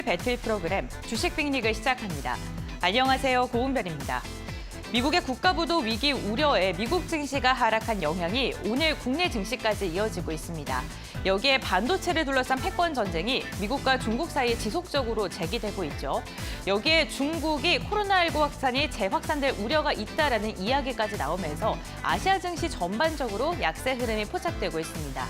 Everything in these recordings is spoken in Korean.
배틀 프로그램 주식 빅리그 시작합니다. 안녕하세요. 고은별입니다. 미국의 국가부도 위기 우려에 미국 증시가 하락한 영향이 오늘 국내 증시까지 이어지고 있습니다. 여기에 반도체를 둘러싼 패권 전쟁이 미국과 중국 사이에 지속적으로 제기되고 있죠. 여기에 중국이 코로나19 확산이 재확산될 우려가 있다라는 이야기까지 나오면서 아시아 증시 전반적으로 약세 흐름이 포착되고 있습니다.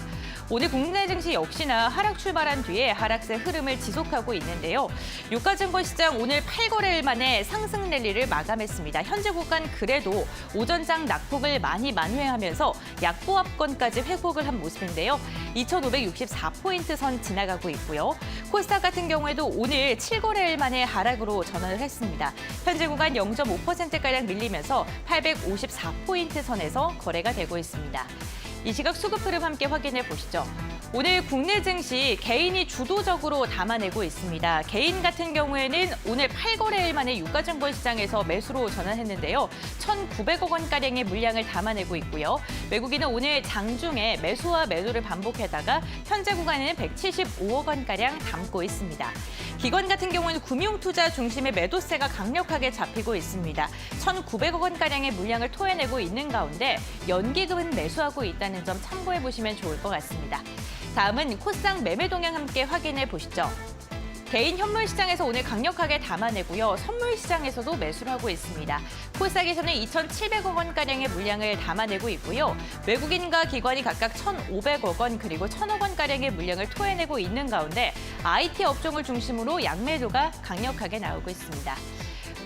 오늘 국내 증시 역시나 하락 출발한 뒤에 하락세 흐름을 지속하고 있는데요. 유가증권 시장 오늘 8거래일 만에 상승 랠리를 마감했습니다. 현재 국간 그래도 오전장 낙폭을 많이 만회하면서 약보합권까지 회복을 한 모습인데요. 2,564포인트 선 지나가고 있고요. 코스닥 같은 경우에도 오늘 7거래일 만에 하락으로 전환을 했습니다. 현재 구간 0.5%가량 밀리면서 854포인트 선에서 거래가 되고 있습니다. 이 시각 수급 흐름 함께 확인해 보시죠. 오늘 국내 증시 개인이 주도적으로 담아내고 있습니다. 개인 같은 경우에는 오늘 8거래일 만에 유가증권 시장에서 매수로 전환했는데요. 1,900억 원가량의 물량을 담아내고 있고요. 외국인은 오늘 장중에 매수와 매도를 반복하다가 현재 구간에는 175억 원가량 담고 있습니다. 기관 같은 경우는 금융투자 중심의 매도세가 강력하게 잡히고 있습니다. 1,900억 원가량의 물량을 토해내고 있는 가운데 연기금은 매수하고 있다는 점 참고해 보시면 좋을 것 같습니다. 다음은 코스닥 매매 동향 함께 확인해 보시죠. 개인 현물 시장에서 오늘 강력하게 담아내고요. 선물 시장에서도 매수를 하고 있습니다. 코스닥에서는 2,700억 원가량의 물량을 담아내고 있고요. 외국인과 기관이 각각 1,500억 원 그리고 1,000억 원가량의 물량을 토해내고 있는 가운데 IT 업종을 중심으로 양매도가 강력하게 나오고 있습니다.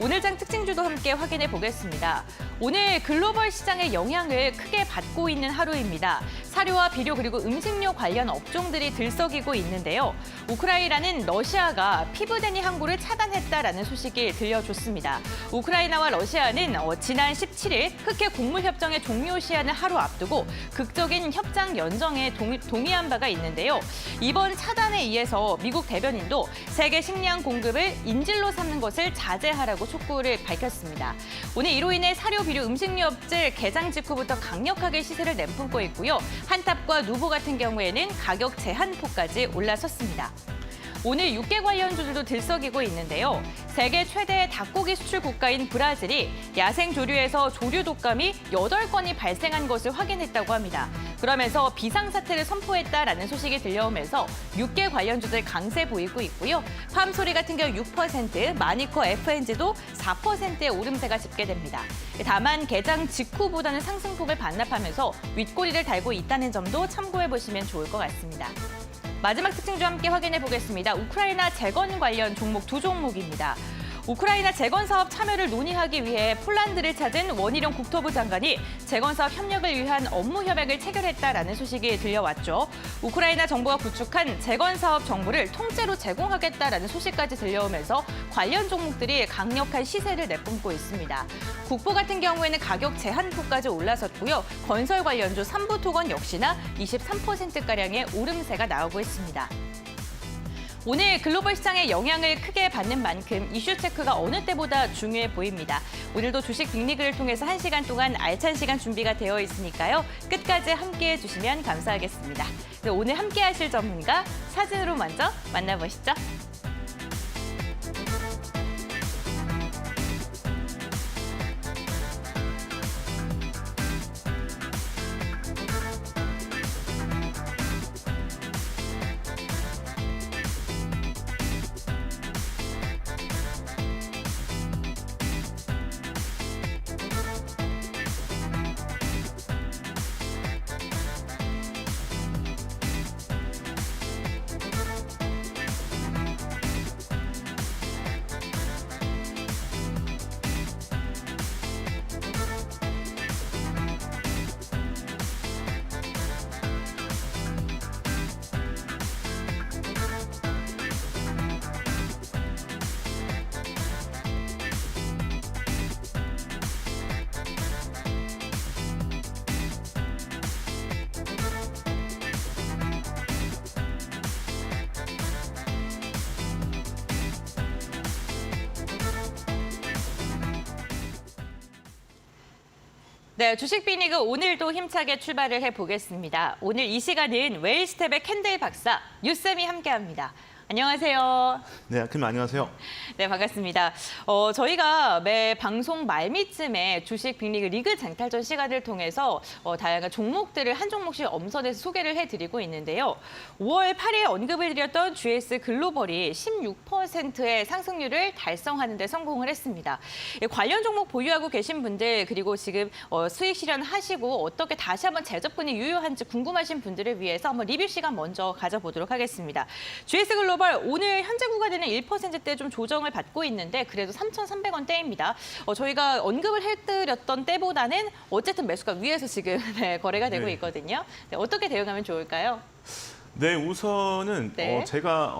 오늘장 특징주도 함께 확인해 보겠습니다. 오늘 글로벌 시장의 영향을 크게 받고 있는 하루입니다. 사료와 비료 그리고 음식료 관련 업종들이 들썩이고 있는데요. 우크라이나는 러시아가 피브데니 항구를 차단했다라는 소식이 들려줬습니다. 우크라이나와 러시아는 지난 17일 흑해 곡물협정의 종료 시한을 하루 앞두고 극적인 협상 연정에 동의한 바가 있는데요. 이번 차단에 의해서 미국 대변인도 세계 식량 공급을 인질로 삼는 것을 자제하라고 촉구를 밝혔습니다. 오늘 이로 인해 사료, 비료, 음식료 업체 개장 직후부터 강력하게 시세를 내뿜고 있고요. 한탑과 누보 같은 경우에는 가격 제한폭까지 올라섰습니다. 오늘 육계 관련주들도 들썩이고 있는데요. 세계 최대 닭고기 수출 국가인 브라질이 야생 조류에서 조류 독감이 8건이 발생한 것을 확인했다고 합니다. 그러면서 비상사태를 선포했다라는 소식이 들려오면서 육계 관련주들 강세 보이고 있고요. 팜소리 같은 경우 6%, 마니커 FNG도 4%의 오름세가 집계됩니다. 다만 개장 직후보다는 상승폭을 반납하면서 윗꼬리를 달고 있다는 점도 참고해 보시면 좋을 것 같습니다. 마지막 특징주 함께 확인해 보겠습니다. 우크라이나 재건 관련 종목 두 종목입니다. 우크라이나 재건 사업 참여를 논의하기 위해 폴란드를 찾은 원희룡 국토부 장관이 재건 사업 협력을 위한 업무 협약을 체결했다라는 소식이 들려왔죠. 우크라이나 정부가 구축한 재건 사업 정보를 통째로 제공하겠다라는 소식까지 들려오면서 관련 종목들이 강력한 시세를 내뿜고 있습니다. 국보 같은 경우에는 가격 제한폭까지 올라섰고요. 건설 관련주 삼부토건 역시나 23%가량의 오름세가 나오고 있습니다. 오늘 글로벌 시장의 영향을 크게 받는 만큼 이슈 체크가 어느 때보다 중요해 보입니다. 오늘도 주식 빅리그를 통해서 1시간 동안 알찬 시간 준비가 되어 있으니까요. 끝까지 함께해 주시면 감사하겠습니다. 오늘 함께하실 전문가 사진으로 먼저 만나보시죠. 네, 주식 빅리그 오늘도 힘차게 출발을 해보겠습니다. 오늘 이 시간은 웨일스텝의 캔들 박사, 유쌤이 함께합니다. 안녕하세요. 네, 아킴 안녕하세요. 네, 반갑습니다. 저희가 매 방송 말미쯤에 주식 빅리그 리그 쟁탈전 시간을 통해서 다양한 종목들을 한 종목씩 엄선해서 소개를 해드리고 있는데요. 5월 8일에 언급을 드렸던 GS 글로벌이 16%의 상승률을 달성하는 데 성공을 했습니다. 관련 종목 보유하고 계신 분들 그리고 지금 수익 실현하시고 어떻게 다시 한번 재접근이 유효한지 궁금하신 분들을 위해서 한번 리뷰 시간 먼저 가져보도록 하겠습니다. GS 글로벌 오늘 현재 구간에는 1%대 좀 조정을 받고 있는데 그래도 3,300원대입니다. 저희가 언급을 해드렸던 때보다는 어쨌든 매수가 위에서 지금 거래가 되고 있거든요. 네, 어떻게 대응하면 좋을까요? 네, 우선은 제가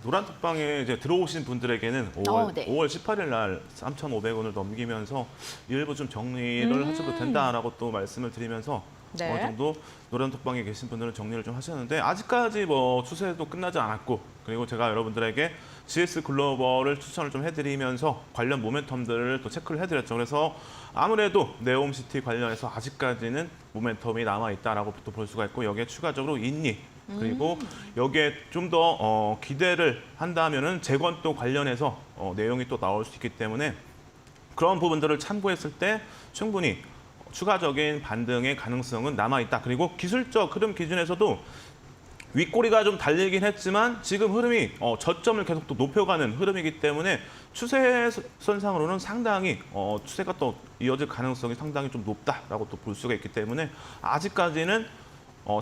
노란톡방에 이제 들어오신 분들에게는 5월 18일 날 3,500원을 넘기면서 일부 좀 정리를 하셔도 된다라고 또 말씀을 드리면서 어느 정도 노란톡방에 계신 분들은 정리를 좀 하셨는데 아직까지 뭐 추세도 끝나지 않았고 그리고 제가 여러분들에게 GS 글로벌을 추천을 좀 해드리면서 관련 모멘텀들을 또 체크를 해드렸죠. 그래서 아무래도 네옴시티 관련해서 아직까지는 모멘텀이 남아있다라고 또 볼 수가 있고 여기에 추가적으로 인리 그리고 여기에 좀 더 기대를 한다면은 재건또 관련해서 내용이 또 나올 수 있기 때문에 그런 부분들을 참고했을 때 충분히 추가적인 반등의 가능성은 남아있다. 그리고 기술적 흐름 기준에서도 윗꼬리가 좀 달리긴 했지만 지금 흐름이 저점을 계속 또 높여가는 흐름이기 때문에 추세선상으로는 상당히 추세가 또 이어질 가능성이 상당히 좀 높다라고 또 볼 수가 있기 때문에 아직까지는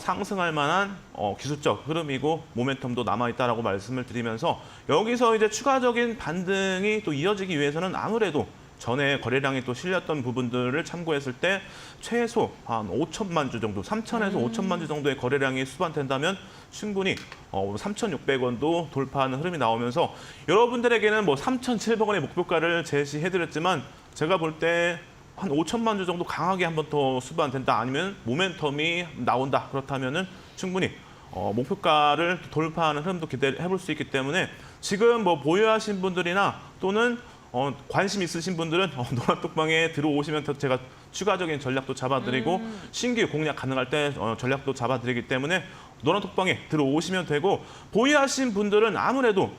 상승할 만한 기술적 흐름이고 모멘텀도 남아있다라고 말씀을 드리면서 여기서 이제 추가적인 반등이 또 이어지기 위해서는 아무래도 전에 거래량이 또 실렸던 부분들을 참고했을 때 최소 한 5천만 주 정도, 3천에서 5천만 주 정도의 거래량이 수반된다면 충분히 3,600원도 돌파하는 흐름이 나오면서 여러분들에게는 뭐 3,700원의 목표가를 제시해드렸지만 제가 볼 때 한 5천만 주 정도 강하게 한 번 더 수반된다 아니면 모멘텀이 나온다 그렇다면은 충분히 목표가를 돌파하는 흐름도 기대해 볼 수 있기 때문에 지금 뭐 보유하신 분들이나 또는 관심 있으신 분들은 노란톡방에 들어오시면 제가 추가적인 전략도 잡아드리고 신규 공략 가능할 때 전략도 잡아드리기 때문에 노란톡방에 들어오시면 되고 보유하신 분들은 아무래도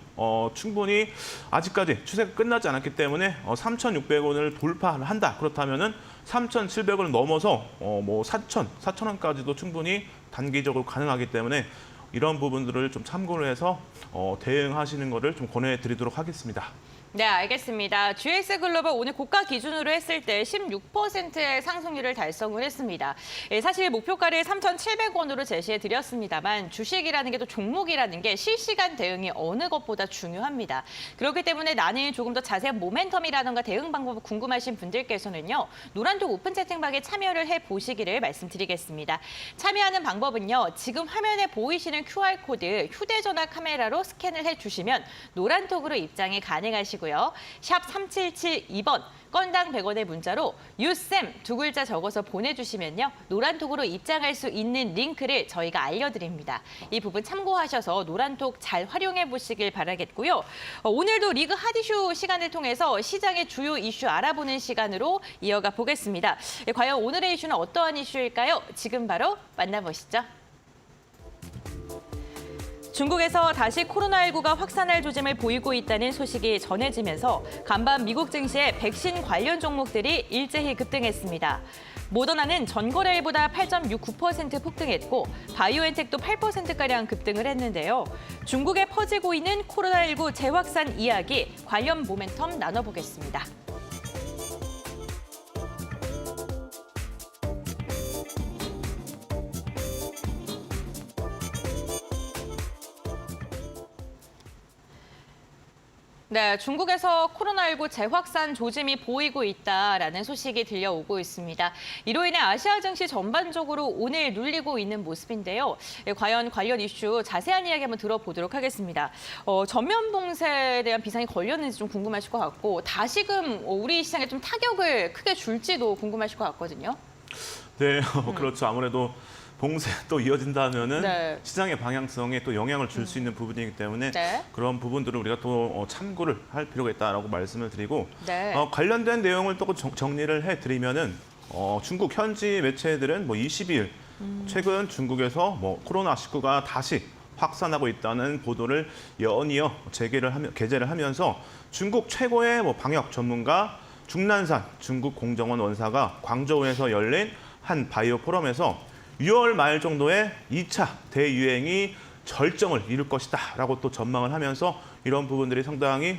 충분히 아직까지 추세가 끝나지 않았기 때문에 3,600원을 돌파한다. 그렇다면은 3,700원을 넘어서 뭐 4,000원까지도 충분히 단기적으로 가능하기 때문에 이런 부분들을 좀 참고를 해서 대응하시는 것을 좀 권해드리도록 하겠습니다. 네, 알겠습니다. GS 글로벌 오늘 고가 기준으로 했을 때 16%의 상승률을 달성을 했습니다. 사실 목표가를 3,700원으로 제시해 드렸습니다만 주식이라는 게 또 종목이라는 게 실시간 대응이 어느 것보다 중요합니다. 그렇기 때문에 나는 조금 더 자세한 모멘텀이라든가 대응 방법 궁금하신 분들께서는요. 노란톡 오픈 채팅방에 참여를 해보시기를 말씀드리겠습니다. 참여하는 방법은요. 지금 화면에 보이시는 QR코드 휴대전화 카메라로 스캔을 해주시면 노란톡으로 입장이 가능하시고 샵 3772번 건당 100원의 문자로 유쌤 두 글자 적어서 보내주시면요. 노란톡으로 입장할 수 있는 링크를 저희가 알려드립니다. 이 부분 참고하셔서 노란톡 잘 활용해 보시길 바라겠고요. 오늘도 리그 핫이슈 시간을 통해서 시장의 주요 이슈 알아보는 시간으로 이어가 보겠습니다. 과연 오늘의 이슈는 어떠한 이슈일까요? 지금 바로 만나보시죠. 중국에서 다시 코로나19가 확산할 조짐을 보이고 있다는 소식이 전해지면서 간밤 미국 증시의 백신 관련 종목들이 일제히 급등했습니다. 모더나는 전거래일보다 8.69% 폭등했고 바이오엔텍도 8%가량 급등을 했는데요. 중국에 퍼지고 있는 코로나19 재확산 이야기 관련 모멘텀 나눠보겠습니다. 네, 중국에서 코로나19 재확산 조짐이 보이고 있다라는 소식이 들려오고 있습니다. 이로 인해 아시아 증시 전반적으로 오늘 눌리고 있는 모습인데요. 과연 관련 이슈 자세한 이야기 한번 들어보도록 하겠습니다. 전면 봉쇄에 대한 비상이 걸렸는지 좀 궁금하실 것 같고 다시금 우리 시장에 좀 타격을 크게 줄지도 궁금하실 것 같거든요. 네, 그렇죠. 아무래도 봉쇄 또 이어진다면은 시장의 방향성에 또 영향을 줄 수 있는 부분이기 때문에 그런 부분들을 우리가 또 참고를 할 필요가 있다라고 말씀을 드리고 관련된 내용을 또 정리를 해드리면은 중국 현지 매체들은 뭐 22일 최근 중국에서 뭐 코로나19가 다시 확산하고 있다는 보도를 연이어 게재를 하면서 중국 최고의 방역 전문가 중난산 중국 공정원 원사가 광저우에서 열린 한 바이오 포럼에서 6월 말 정도에 2차 대유행이 절정을 이룰 것이다라고 또 전망을 하면서 이런 부분들이 상당히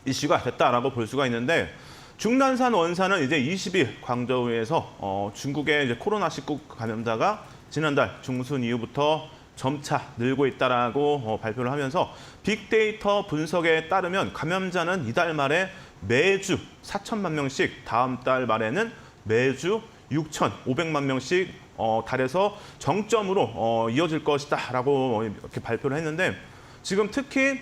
이슈가 됐다라고 볼 수가 있는데, 중난산 원사는 이제 20일 광저우에서 중국의 이제 코로나19 감염자가 지난달 중순 이후부터 점차 늘고 있다라고 발표를 하면서 빅데이터 분석에 따르면 감염자는 이달 말에 매주 4천만 명씩, 다음 달 말에는 매주 6,500만 명씩 달에서 정점으로 이어질 것이다라고 이렇게 발표를 했는데, 지금 특히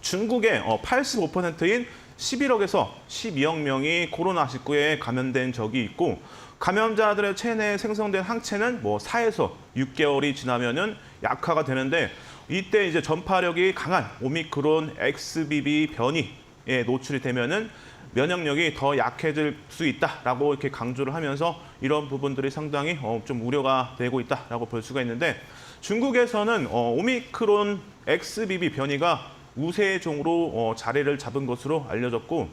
중국의 85%인 11억에서 12억 명이 코로나19에 감염된 적이 있고, 감염자들의 체내에 생성된 항체는 4에서 6개월이 지나면은 약화가 되는데, 이때 이제 전파력이 강한 오미크론 XBB 변이에 노출이 되면은 면역력이 더 약해질 수 있다라고 이렇게 강조를 하면서 이런 부분들이 상당히 좀 우려가 되고 있다라고 볼 수가 있는데, 중국에서는 오미크론 XBB 변이가 우세종으로 자리를 잡은 것으로 알려졌고,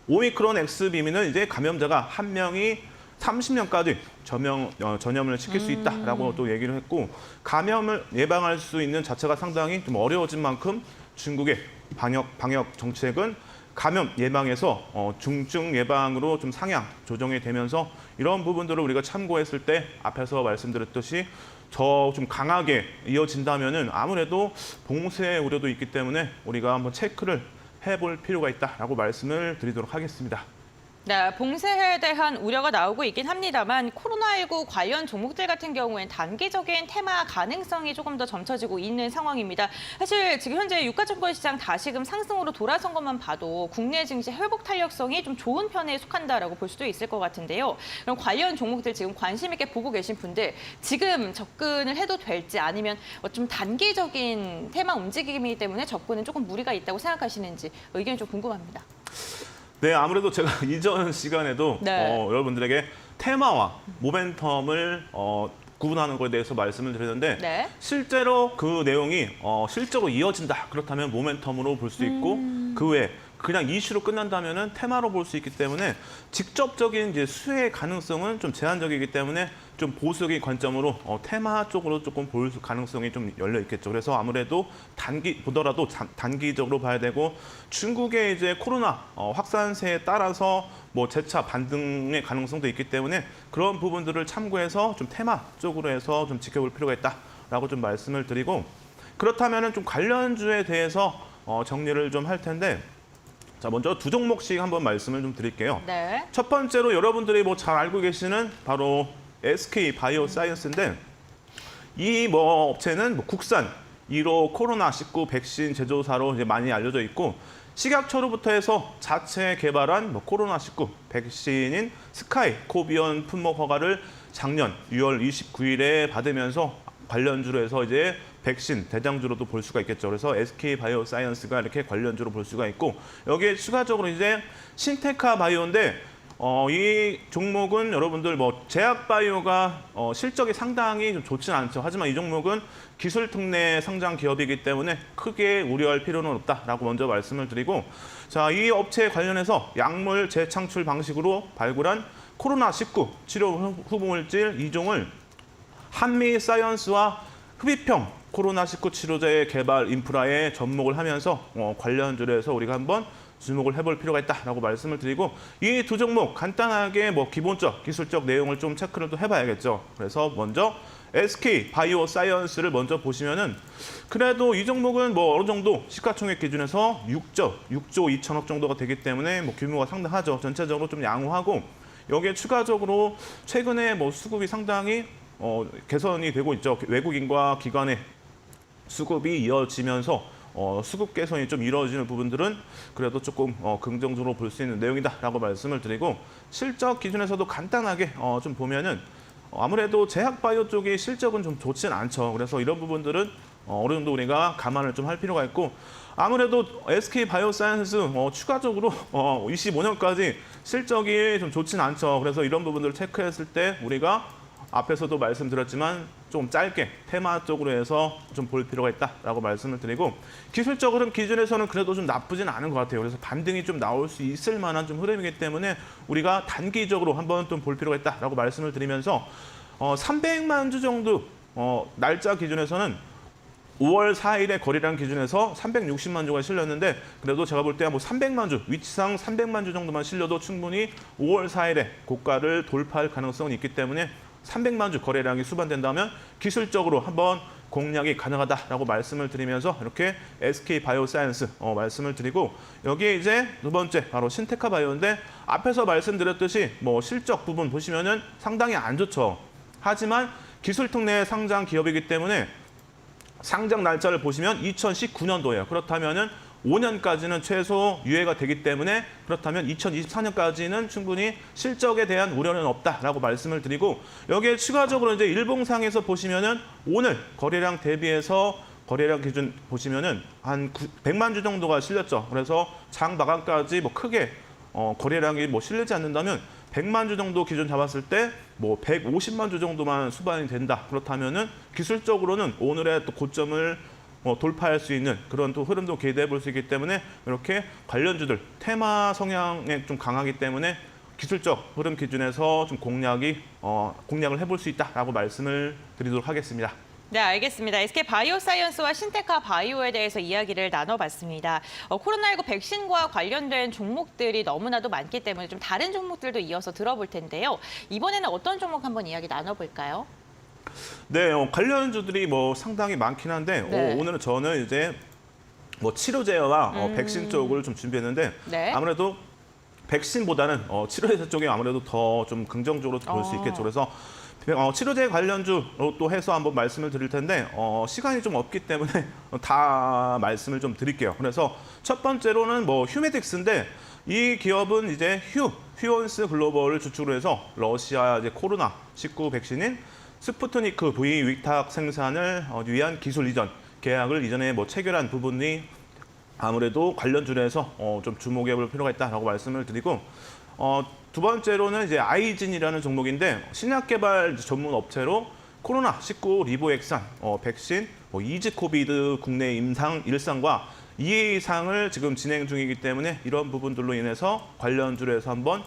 오미크론 XBB는 이제 감염자가 한 명이 30년까지 전염을 시킬 수 있다라고 또 얘기를 했고, 감염을 예방할 수 있는 자체가 상당히 좀 어려워진 만큼 중국의 방역 정책은 감염 예방에서 중증 예방으로 좀 상향 조정이 되면서 이런 부분들을 우리가 참고했을 때 앞에서 말씀드렸듯이 더 좀 강하게 이어진다면은 아무래도 봉쇄 우려도 있기 때문에 우리가 한번 체크를 해볼 필요가 있다라고 말씀을 드리도록 하겠습니다. 네, 봉쇄에 대한 우려가 나오고 있긴 합니다만 코로나19 관련 종목들 같은 경우엔 단기적인 테마 가능성이 조금 더 점쳐지고 있는 상황입니다. 사실 지금 현재 유가증권 시장 다시금 상승으로 돌아선 것만 봐도 국내 증시 회복 탄력성이 좀 좋은 편에 속한다라고 볼 수도 있을 것 같은데요. 그럼 관련 종목들 지금 관심 있게 보고 계신 분들 지금 접근을 해도 될지, 아니면 좀 단기적인 테마 움직임이기 때문에 접근은 조금 무리가 있다고 생각하시는지 의견이 좀 궁금합니다. 네, 아무래도 제가 이전 시간에도 여러분들에게 테마와 모멘텀을 구분하는 것에 대해서 말씀을 드렸는데, 실제로 그 내용이 실적으로 이어진다. 그렇다면 모멘텀으로 볼 수 있고, 그 외에 그냥 이슈로 끝난다면은 테마로 볼 수 있기 때문에 직접적인 이제 수혜 가능성은 좀 제한적이기 때문에 좀 보수적인 관점으로 테마 쪽으로 조금 볼 가능성이 좀 열려 있겠죠. 그래서 아무래도 보더라도 단기적으로 봐야 되고, 중국의 이제 코로나 확산세에 따라서 재차 반등의 가능성도 있기 때문에 그런 부분들을 참고해서 좀 테마 쪽으로 해서 좀 지켜볼 필요가 있다라고 좀 말씀을 드리고, 그렇다면은 좀 관련주에 대해서 정리를 좀 할 텐데, 자, 먼저 두 종목씩 한번 말씀을 좀 드릴게요. 첫 번째로 여러분들이 잘 알고 계시는 바로 SK 바이오사이언스인데, 이 업체는 국산 1호 코로나19 백신 제조사로 이제 많이 알려져 있고, 식약처로부터 해서 자체 개발한 코로나19 백신인 스카이 코비언 품목 허가를 작년 6월 29일에 받으면서 관련주로 해서 이제 백신 대장주로도 볼 수가 있겠죠. 그래서 SK 바이오사이언스가 이렇게 관련주로 볼 수가 있고, 여기에 추가적으로 이제 신테카 바이오인데, 이 종목은 여러분들 제약바이오가 실적이 상당히 좀 좋지는 않죠. 하지만 이 종목은 기술 특례 상장 기업이기 때문에 크게 우려할 필요는 없다라고 먼저 말씀을 드리고, 자, 이 업체 관련해서 약물 재창출 방식으로 발굴한 코로나19 치료 후보물질 2종을 한미 사이언스와 흡입형 코로나19 치료제의 개발 인프라에 접목을 하면서 관련주로 해서 우리가 한번 주목을 해볼 필요가 있다라고 말씀을 드리고, 이 두 종목 간단하게 기본적 기술적 내용을 좀 체크를 또 해봐야겠죠. 그래서 먼저 SK 바이오사이언스를 먼저 보시면은 그래도 이 종목은 어느 정도 시가총액 기준에서 6조 2천억 정도가 되기 때문에 규모가 상당하죠. 전체적으로 좀 양호하고, 여기에 추가적으로 최근에 수급이 상당히 개선이 되고 있죠. 외국인과 기관의 수급이 이어지면서 수급 개선이 좀 이루어지는 부분들은 그래도 조금 긍정적으로 볼 수 있는 내용이다라고 말씀을 드리고, 실적 기준에서도 간단하게 좀 보면은 아무래도 제약바이오 쪽이 실적은 좀 좋지는 않죠. 그래서 이런 부분들은 어느 정도 우리가 감안을 좀 할 필요가 있고, 아무래도 SK 바이오사이언스 추가적으로 25년까지 실적이 좀 좋지는 않죠. 그래서 이런 부분들을 체크했을 때 우리가 앞에서도 말씀드렸지만 좀 짧게 테마 쪽으로 해서 좀 볼 필요가 있다라고 말씀을 드리고 기술적 흐름 기준에서는 그래도 좀 나쁘진 않은 것 같아요. 그래서 반등이 좀 나올 수 있을 만한 좀 흐름이기 때문에 우리가 단기적으로 한번 좀 볼 필요가 있다라고 말씀을 드리면서 300만 주 정도 날짜 기준에서는 5월 4일의 거래량 기준에서 360만 주가 실렸는데 그래도 제가 볼 때 뭐 300만 주, 위치상 300만 주 정도만 실려도 충분히 5월 4일에 고가를 돌파할 가능성이 있기 때문에 300만 주 거래량이 수반된다면 기술적으로 한번 공략이 가능하다라고 말씀을 드리면서 이렇게 SK 바이오사이언스 말씀을 드리고 여기에 이제 두 번째 바로 신테카 바이오인데 앞에서 말씀드렸듯이 뭐 실적 부분 보시면은 상당히 안 좋죠. 하지만 기술특례 상장 기업이기 때문에 상장 날짜를 보시면 2019년도예요. 그렇다면은 5년까지는 최소 유예가 되기 때문에 그렇다면 2024년까지는 충분히 실적에 대한 우려는 없다라고 말씀을 드리고 여기에 추가적으로 이제 일봉상에서 보시면은 오늘 거래량 대비해서 거래량 기준 보시면은 한 100만 주 정도가 실렸죠. 그래서 장 마감까지 뭐 크게 거래량이 뭐 실리지 않는다면 100만 주 정도 기준 잡았을 때 뭐 150만 주 정도만 수반이 된다. 그렇다면은 기술적으로는 오늘의 또 고점을 돌파할 수 있는 그런 또 흐름도 기대해 볼 수 있기 때문에 이렇게 관련주들 테마 성향에 좀 강하기 때문에 기술적 흐름 기준에서 좀 공략을 해볼 수 있다라고 말씀을 드리도록 하겠습니다. 네, 알겠습니다. SK 바이오사이언스와 신테카 바이오에 대해서 이야기를 나눠봤습니다. 코로나19 백신과 관련된 종목들이 너무나도 많기 때문에 좀 다른 종목들도 이어서 들어볼 텐데요. 이번에는 어떤 종목 한번 이야기 나눠볼까요? 네, 관련주들이 뭐 상당히 많긴 한데 네. 오늘은 저는 이제 뭐 치료제와 백신 쪽을 좀 준비했는데 네. 아무래도 백신보다는 치료제 쪽이 아무래도 더 좀 긍정적으로 볼 수 있겠죠. 그래서 치료제 관련주로 또 해서 한번 말씀을 드릴 텐데 시간이 좀 없기 때문에 다 말씀을 좀 드릴게요. 그래서 첫 번째로는 뭐 휴메딕스인데 이 기업은 이제 휴원스 글로벌을 주축으로 해서 러시아 이제 코로나19 백신인 스푸트니크 V 위탁 생산을 위한 기술 이전 계약을 이전에 뭐 체결한 부분이 아무래도 관련주로 해서 좀 주목해 볼 필요가 있다라고 말씀을 드리고 두 번째로는 이제 아이진이라는 종목인데 신약 개발 전문 업체로 코로나19 리보액산 백신 이즈코비드 국내 임상 1상과 2회 이상을 지금 진행 중이기 때문에 이런 부분들로 인해서 관련주로 해서 한번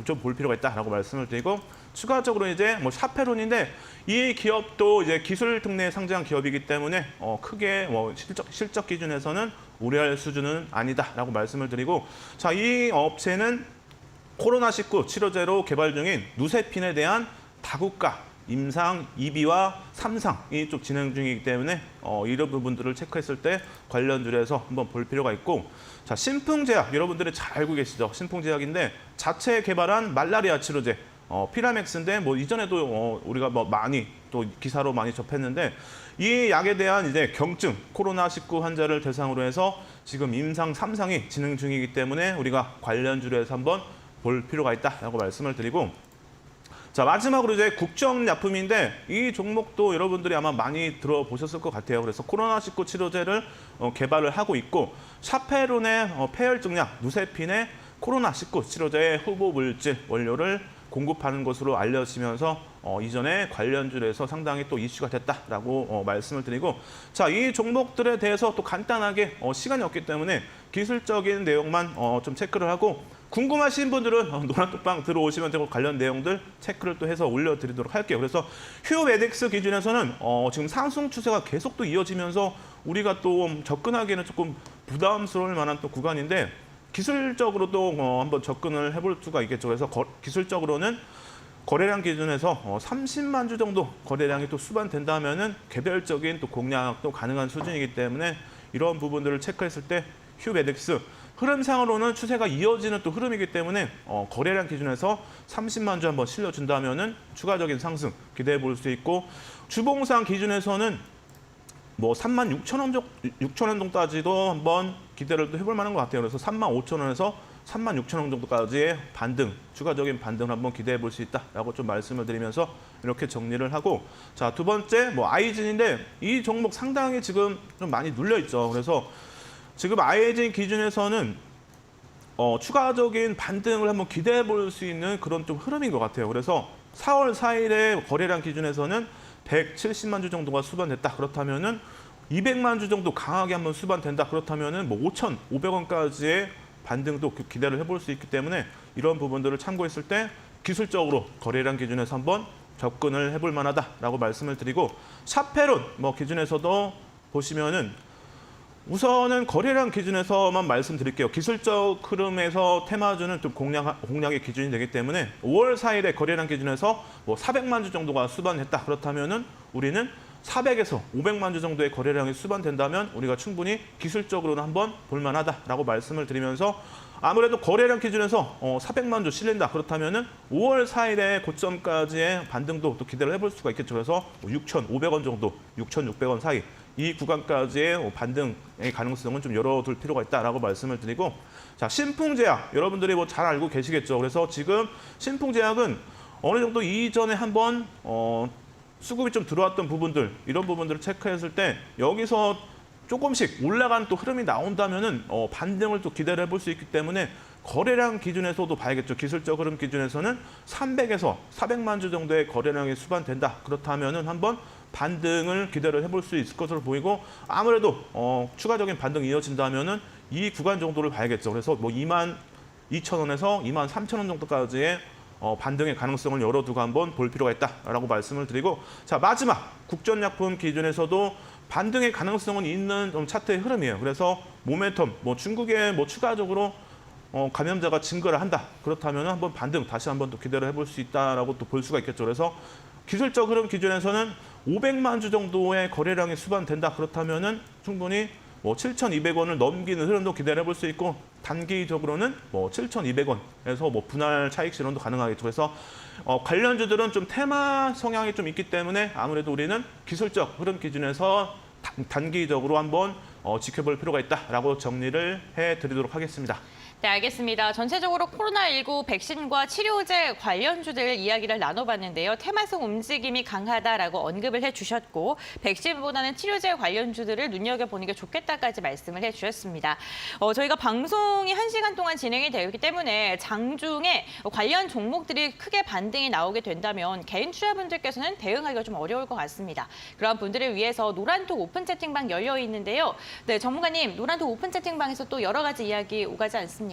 좀 볼 필요가 있다라고 말씀을 드리고 추가적으로 이제 뭐 샤페론인데 이 기업도 이제 기술 특례 상장 기업이기 때문에 크게 뭐 실적 기준에서는 우려할 수준은 아니다라고 말씀을 드리고 자, 이 업체는 코로나19 치료제로 개발 중인 누세핀에 대한 다국가 임상 2비와 3상이 좀 진행 중이기 때문에 이런 부분들을 체크했을 때 관련주에서 한번 볼 필요가 있고 자, 신풍제약 여러분들이 잘 알고 계시죠? 신풍제약인데 자체 개발한 말라리아 치료제 피라맥스인데 뭐 이전에도 우리가 뭐 많이 또 기사로 많이 접했는데 이 약에 대한 이제 경증 코로나19 환자를 대상으로 해서 지금 임상 3상이 진행 중이기 때문에 우리가 관련주로 해서 한번 볼 필요가 있다라고 말씀을 드리고 자, 마지막으로 이제 국정약품인데 이 종목도 여러분들이 아마 많이 들어보셨을 것 같아요. 그래서 코로나19 치료제를 개발을 하고 있고 샤페론의 폐혈증약 누세핀의 코로나19 치료제의 후보 물질 원료를 공급하는 것으로 알려지면서 이전에 관련주에서 상당히 또 이슈가 됐다라고 말씀을 드리고 자, 이 종목들에 대해서 또 간단하게 시간이 없기 때문에 기술적인 내용만 좀 체크를 하고 궁금하신 분들은 노란톡방 들어오시면 되고 관련 내용들 체크를 또 해서 올려드리도록 할게요. 그래서 휴메딕스 기준에서는 지금 상승 추세가 계속 또 이어지면서 우리가 또 접근하기에는 조금 부담스러울 만한 또 구간인데 기술적으로도 한번 접근을 해볼 수가 있겠죠. 그래서 기술적으로는 거래량 기준에서 30만 주 정도 거래량이 또 수반된다면은 개별적인 또 공략도 가능한 수준이기 때문에 이런 부분들을 체크했을 때 휴메딕스 흐름상으로는 추세가 이어지는 또 흐름이기 때문에 거래량 기준에서 30만 주 한번 실려준다면은 추가적인 상승 기대해 볼 수 있고 주봉상 기준에서는 뭐 36,000원 6,000원 정도까지도 한번 기대를 또 해볼 만한 것 같아요. 그래서 35,000원에서 36,000원 정도까지의 반등, 추가적인 반등을 한번 기대해 볼 수 있다라고 좀 말씀을 드리면서 이렇게 정리를 하고 자, 두 번째 뭐 아이진인데 이 종목 상당히 지금 좀 많이 눌려 있죠. 그래서 지금 아이진 기준에서는 추가적인 반등을 한번 기대해 볼 수 있는 그런 좀 흐름인 것 같아요. 그래서 4월 4일에 거래량 기준에서는 170만 주 정도가 수반됐다. 그렇다면은 200만 주 정도 강하게 한번 수반된다. 그렇다면은 뭐 5,500원까지의 반등도 기대를 해볼 수 있기 때문에 이런 부분들을 참고했을 때 기술적으로 거래량 기준에서 한번 접근을 해볼 만하다라고 말씀을 드리고 샤페론 뭐 기준에서도 보시면은 우선은 거래량 기준에서만 말씀드릴게요. 기술적 흐름에서 테마주는 좀 공략의 기준이 되기 때문에 5월 4일에 거래량 기준에서 뭐 400만 주 정도가 수반했다. 그렇다면은 우리는 400에서 500만 주 정도의 거래량이 수반된다면 우리가 충분히 기술적으로는 한번 볼만하다라고 말씀을 드리면서 아무래도 거래량 기준에서 400만 주 실린다. 그렇다면은 5월 4일에 고점까지의 반등도 또 기대를 해볼 수가 있겠죠. 그래서 6,500원 정도, 6,600원 사이 이 구간까지의 반등의 가능성은 좀 열어둘 필요가 있다라고 말씀을 드리고 자 신풍제약 여러분들이 뭐 잘 알고 계시겠죠. 그래서 지금 신풍제약은 어느 정도 이전에 한번 수급이 좀 들어왔던 부분들 이런 부분들을 체크했을 때 여기서 조금씩 올라간 또 흐름이 나온다면은 반등을 또 기대를 해볼 수 있기 때문에 거래량 기준에서도 봐야겠죠. 기술적 흐름 기준에서는 300에서 400만 주 정도의 거래량이 수반된다. 그렇다면은 한번 반등을 기대를 해볼 수 있을 것으로 보이고 아무래도 추가적인 반등이 이어진다면은 이 구간 정도를 봐야겠죠. 그래서 뭐 22,000원에서 23,000원 정도까지의 반등의 가능성을 열어두고 한번 볼 필요가 있다라고 말씀을 드리고 자 마지막 국전약품 기준에서도 반등의 가능성은 있는 좀 차트의 흐름이에요. 그래서 모멘텀 뭐 중국에 뭐 추가적으로 감염자가 증가를 한다. 그렇다면 한번 반등 다시 한번 또 기대를 해볼 수 있다라고 또 볼 수가 있겠죠. 그래서 기술적 흐름 기준에서는 500만 주 정도의 거래량이 수반된다. 그렇다면은 충분히 뭐 7,200원을 넘기는 흐름도 기대를 해볼 수 있고 단기적으로는 뭐 7,200원에서 뭐 분할 차익 실현도 가능하겠죠. 그래서 관련주들은 좀 테마 성향이 좀 있기 때문에 아무래도 우리는 기술적 흐름 기준에서 단기적으로 한번 지켜볼 필요가 있다라고 정리를 해드리도록 하겠습니다. 네, 알겠습니다. 전체적으로 코로나19 백신과 치료제 관련주들 이야기를 나눠봤는데요. 테마성 움직임이 강하다라고 언급을 해주셨고 백신보다는 치료제 관련주들을 눈여겨보는 게 좋겠다까지 말씀을 해주셨습니다. 저희가 방송이 1시간 동안 진행이 되기 때문에 장중에 관련 종목들이 크게 반등이 나오게 된다면 개인 투자분들께서는 대응하기가 좀 어려울 것 같습니다. 그런 분들을 위해서 노란톡 오픈 채팅방 열려 있는데요. 네, 전문가님, 노란톡 오픈 채팅방에서 또 여러 가지 이야기 오가지 않습니까?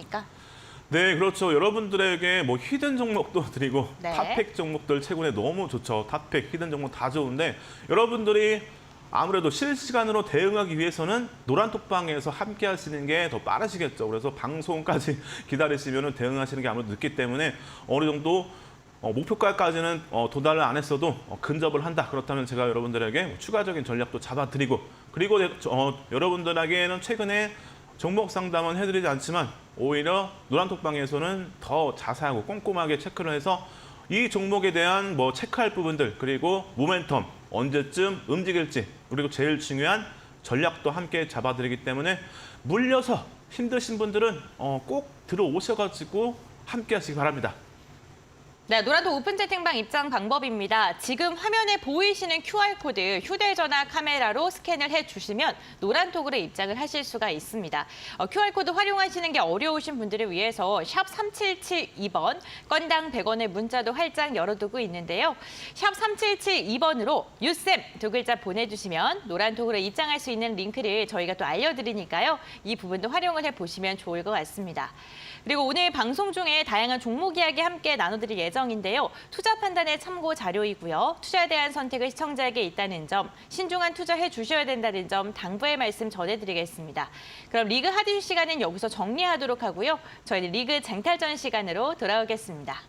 네, 그렇죠. 여러분들에게 뭐 히든 종목도 드리고 네. 탑픽 종목들 최근에 너무 좋죠. 탑픽, 히든 종목 다 좋은데 여러분들이 아무래도 실시간으로 대응하기 위해서는 노란톡방에서 함께 하시는 게 더 빠르시겠죠. 그래서 방송까지 기다리시면 대응하시는 게 아무래도 늦기 때문에 어느 정도 목표가까지는 도달을 안 했어도 근접을 한다. 그렇다면 제가 여러분들에게 추가적인 전략도 잡아드리고 그리고 여러분들에게는 최근에 종목 상담은 해드리지 않지만 오히려 노란톡방에서는 더 자세하고 꼼꼼하게 체크를 해서 이 종목에 대한 뭐 체크할 부분들 그리고 모멘텀 언제쯤 움직일지 그리고 제일 중요한 전략도 함께 잡아드리기 때문에 물려서 힘드신 분들은 꼭 들어오셔가지고 함께 하시기 바랍니다. 네, 노란톡 오픈 채팅방 입장 방법입니다. 지금 화면에 보이시는 QR코드 휴대전화 카메라로 스캔을 해주시면 노란톡으로 입장을 하실 수가 있습니다. QR코드 활용하시는 게 어려우신 분들을 위해서 샵 3772번 건당 100원의 문자도 활짝 열어두고 있는데요. 샵 3772번으로 유쌤 두 글자 보내주시면 노란톡으로 입장할 수 있는 링크를 저희가 또 알려드리니까요. 이 부분도 활용을 해보시면 좋을 것 같습니다. 그리고 오늘 방송 중에 다양한 종목 이야기 함께 나눠드릴 예정인데요. 투자 판단의 참고 자료이고요. 투자에 대한 선택은 시청자에게 있다는 점, 신중한 투자해 주셔야 된다는 점 당부의 말씀 전해드리겠습니다. 그럼 리그 하드 시간은 여기서 정리하도록 하고요. 저희는 리그 쟁탈전 시간으로 돌아오겠습니다.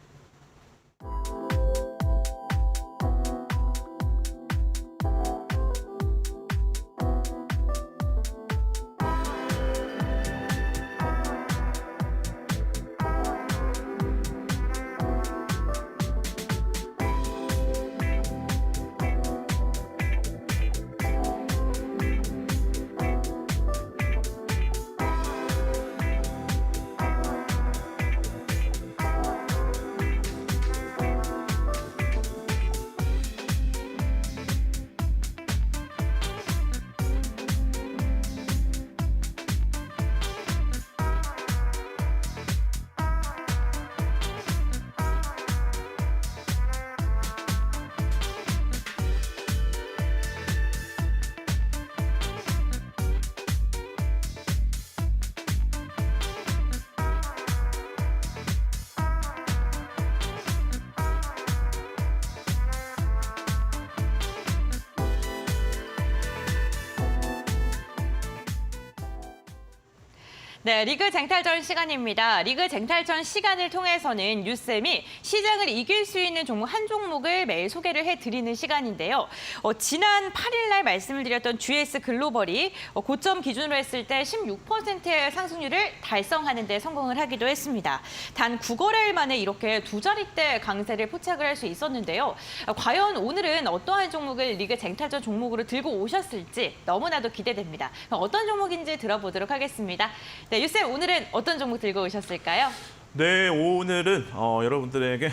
네, 리그 쟁탈전 시간입니다. 리그 쟁탈전 시간을 통해서는 유쌤이 시장을 이길 수 있는 종목 한 종목을 매일 소개를 해드리는 시간인데요. 지난 8일 날 말씀을 드렸던 GS 글로벌이 고점 기준으로 했을 때 16%의 상승률을 달성하는 데 성공을 하기도 했습니다. 단 9거래일 만에 이렇게 두 자릿대 강세를 포착을 할 수 있었는데요. 과연 오늘은 어떠한 종목을 리그 쟁탈전 종목으로 들고 오셨을지 너무나도 기대됩니다. 어떤 종목인지 들어보도록 하겠습니다. 네, 유쌤 오늘은 어떤 종목 들고 오셨을까요? 네, 오늘은 여러분들에게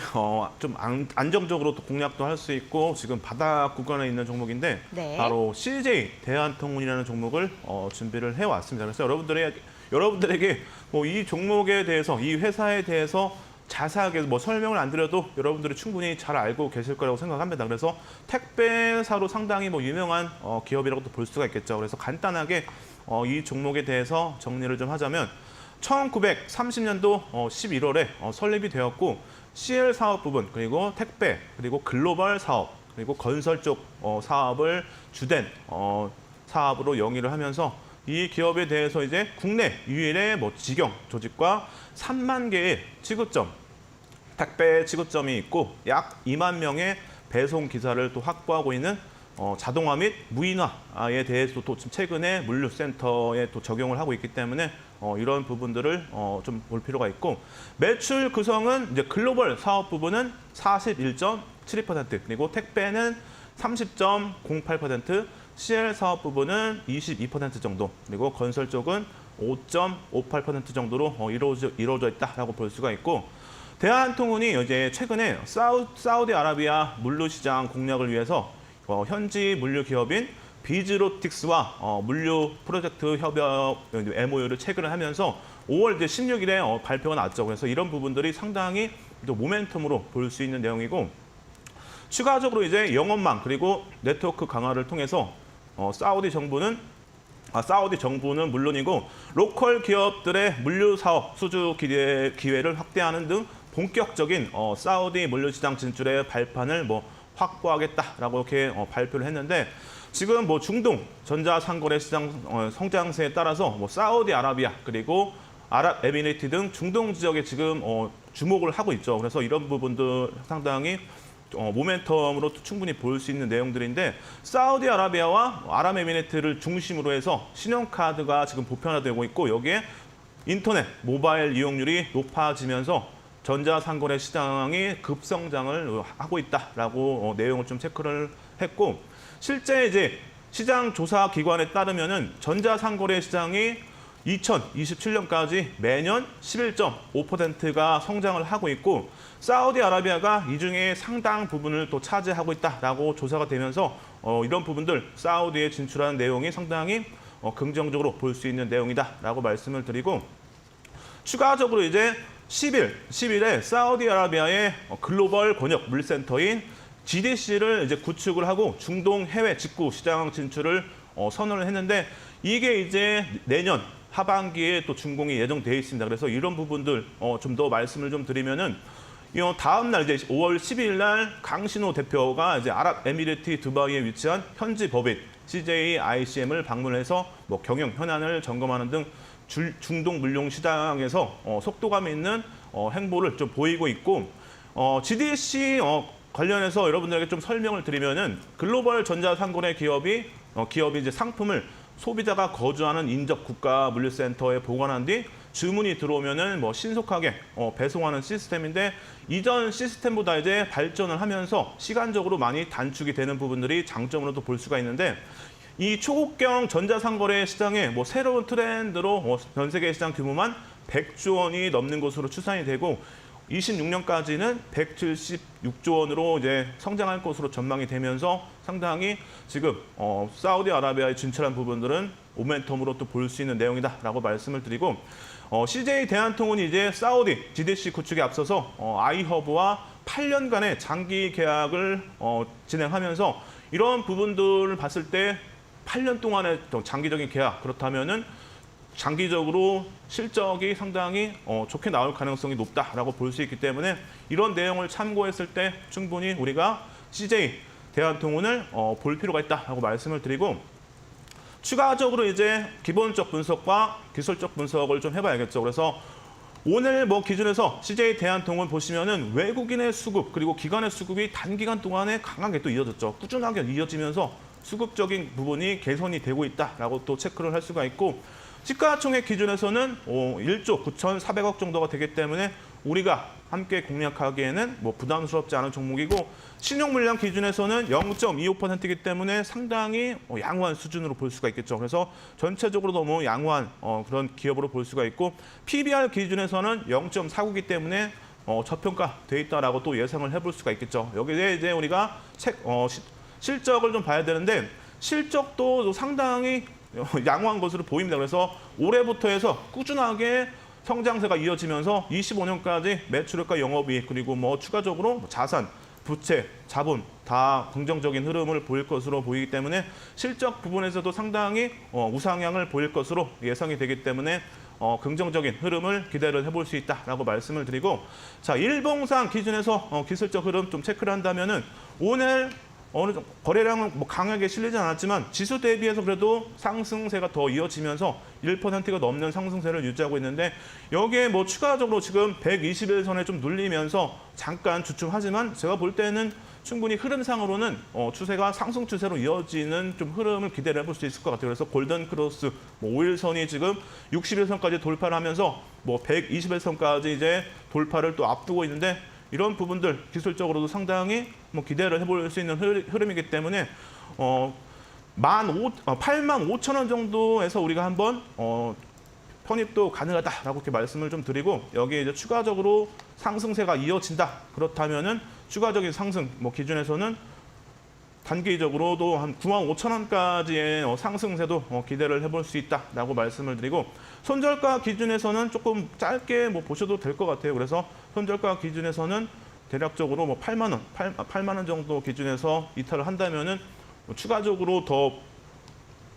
좀 안정적으로 또 공략도 할 수 있고 지금 바닥 구간에 있는 종목인데 네. 바로 CJ 대한통운이라는 종목을 준비를 해왔습니다. 그래서 여러분들에게 뭐 이 종목에 대해서, 이 회사에 대해서 자세하게 뭐 설명을 안 드려도 여러분들이 충분히 잘 알고 계실 거라고 생각합니다. 그래서 택배사로 상당히 뭐 유명한 기업이라고도 볼 수가 있겠죠. 그래서 간단하게 이 종목에 대해서 정리를 좀 하자면 1930년도 11월에 설립이 되었고 CL 사업 부분, 그리고 택배, 그리고 글로벌 사업, 그리고 건설 쪽 사업을 주된 사업으로 영위를 하면서 이 기업에 대해서 이제 국내 유일의 뭐 직영 조직과 3만 개의 지구점, 택배 지구점이 있고 약 2만 명의 배송 기사를 또 확보하고 있는 자동화 및 무인화에 대해서 또 최근에 물류센터에 또 적용을 하고 있기 때문에 이런 부분들을 좀 볼 필요가 있고 매출 구성은 이제 글로벌 사업 부분은 41.72%, 그리고 택배는 30.08%, CL 사업 부분은 22% 정도, 그리고 건설 쪽은 5.58% 정도로 이루어져 있다라고 볼 수가 있고 대한통운이 이제 최근에 사우디아라비아 물류 시장 공략을 위해서 현지 물류 기업인 비즈로틱스와 물류 프로젝트 협업 MOU를 체결을 하면서 5월 이제 16일에 발표가 났죠. 그래서 이런 부분들이 상당히 또 모멘텀으로 볼 수 있는 내용이고 추가적으로 이제 영업망 그리고 네트워크 강화를 통해서 사우디 정부는 물론이고 로컬 기업들의 물류 사업 수주 기회를 확대하는 등 본격적인 사우디 물류 시장 진출의 발판을 뭐 확보하겠다라고 이렇게 발표를 했는데 지금 뭐 중동 전자상거래 시장 성장세에 따라서 뭐 사우디아라비아 그리고 아랍에미리트 등 중동 지역에 지금 주목을 하고 있죠. 그래서 이런 부분들 상당히 모멘텀으로 충분히 볼 수 있는 내용들인데 사우디아라비아와 아랍에미리트를 중심으로 해서 신용카드가 지금 보편화되고 있고 여기에 인터넷, 모바일 이용률이 높아지면서 전자상거래 시장이 급성장을 하고 있다라고 내용을 좀 체크를 했고 실제 이제 시장 조사 기관에 따르면은 전자상거래 시장이 2027년까지 매년 11.5%가 성장을 하고 있고 사우디아라비아가 이 중에 상당 부분을 또 차지하고 있다라고 조사가 되면서 이런 부분들 사우디에 진출하는 내용이 상당히 긍정적으로 볼 수 있는 내용이다라고 말씀을 드리고 추가적으로 이제 10일에 사우디아라비아의 글로벌 권역 물센터인 GDC를 이제 구축을 하고 중동 해외 직구 시장 진출을 선언을 했는데 이게 이제 내년 하반기에 또 준공이 예정되어 있습니다. 그래서 이런 부분들 좀 더 말씀을 좀 드리면은 다음 날 이제 5월 12일 날 강신호 대표가 이제 아랍에미리트 두바이에 위치한 현지 법인 CJ ICM을 방문해서 뭐 경영 현안을 점검하는 등 중동 물류 시장에서 속도감 있는 행보를 좀 보이고 있고 GDC 관련해서 여러분들에게 좀 설명을 드리면은 글로벌 전자상거래 기업이 이제 상품을 소비자가 거주하는 인접 국가 물류센터에 보관한 뒤 주문이 들어오면은 뭐 신속하게 배송하는 시스템인데 이전 시스템보다 이제 발전을 하면서 시간적으로 많이 단축이 되는 부분들이 장점으로도 볼 수가 있는데 이 초국경 전자상거래 시장의 뭐 새로운 트렌드로 전 세계 시장 규모만 100조 원이 넘는 것으로 추산이 되고 26년까지는 176조 원으로 이제 성장할 것으로 전망이 되면서 상당히 지금 사우디아라비아에 진출한 부분들은 모멘텀으로 또 볼 수 있는 내용이다라고 말씀을 드리고 CJ 대한통운이 이제 사우디 GDC 구축에 앞서서 아이허브와 8년간의 장기 계약을 진행하면서 이런 부분들을 봤을 때 8년 동안의 장기적인 계약 그렇다면은 장기적으로 실적이 상당히 좋게 나올 가능성이 높다라고 볼 수 있기 때문에 이런 내용을 참고했을 때 충분히 우리가 CJ 대한통운을 볼 필요가 있다라고 말씀을 드리고 추가적으로 이제 기본적 분석과 기술적 분석을 좀 해봐야겠죠. 그래서 오늘 뭐 기준에서 CJ 대한통운 보시면은 외국인의 수급 그리고 기관의 수급이 단기간 동안에 강하게 또 이어졌죠. 꾸준하게 이어지면서 수급적인 부분이 개선이 되고 있다라고 또 체크를 할 수가 있고 시가총액 기준에서는 1조 9,400억 정도가 되기 때문에 우리가 함께 공략하기에는 뭐 부담스럽지 않은 종목이고 신용 물량 기준에서는 0.25%이기 때문에 상당히 양호한 수준으로 볼 수가 있겠죠. 그래서 전체적으로 너무 양호한 그런 기업으로 볼 수가 있고 PBR 기준에서는 0.49이기 때문에 저평가돼 있다라고 또 예상을 해볼 수가 있겠죠. 여기에 이제 우리가 실적을 좀 봐야 되는데 실적도 상당히 양호한 것으로 보입니다. 그래서 올해부터 해서 꾸준하게 성장세가 이어지면서 25년까지 매출액과 영업이익 그리고 뭐 추가적으로 자산, 부채, 자본 다 긍정적인 흐름을 보일 것으로 보이기 때문에 실적 부분에서도 상당히 우상향을 보일 것으로 예상이 되기 때문에 긍정적인 흐름을 기대를 해볼 수 있다라고 말씀을 드리고 자 일봉상 기준에서 기술적 흐름 좀 체크를 한다면은 오늘 어느 정도 거래량은 뭐 강하게 실리지 않았지만 지수 대비해서 그래도 상승세가 더 이어지면서 1%가 넘는 상승세를 유지하고 있는데 여기에 뭐 추가적으로 지금 121선에 좀 눌리면서 잠깐 주춤하지만 제가 볼 때는 충분히 흐름상으로는 추세가 상승 추세로 이어지는 좀 흐름을 기대를 해볼 수 있을 것 같아요. 그래서 골든 크로스 뭐 5일선이 지금 61선까지 돌파를 하면서 뭐 121선까지 이제 돌파를 또 앞두고 있는데 이런 부분들 기술적으로도 상당히 뭐 기대를 해볼 수 있는 흐름이기 때문에 85,000원 정도에서 우리가 한번 편입도 가능하다라고 이렇게 말씀을 좀 드리고 여기에 이제 추가적으로 상승세가 이어진다. 그렇다면은 추가적인 상승 뭐 기준에서는 단기적으로도 한 95,000원까지의 상승세도 기대를 해볼 수 있다라고 말씀을 드리고 손절가 기준에서는 조금 짧게 뭐 보셔도 될 것 같아요. 그래서 손절가 기준에서는 대략적으로 뭐 8만 원 정도 기준에서 이탈을 한다면은 뭐 추가적으로 더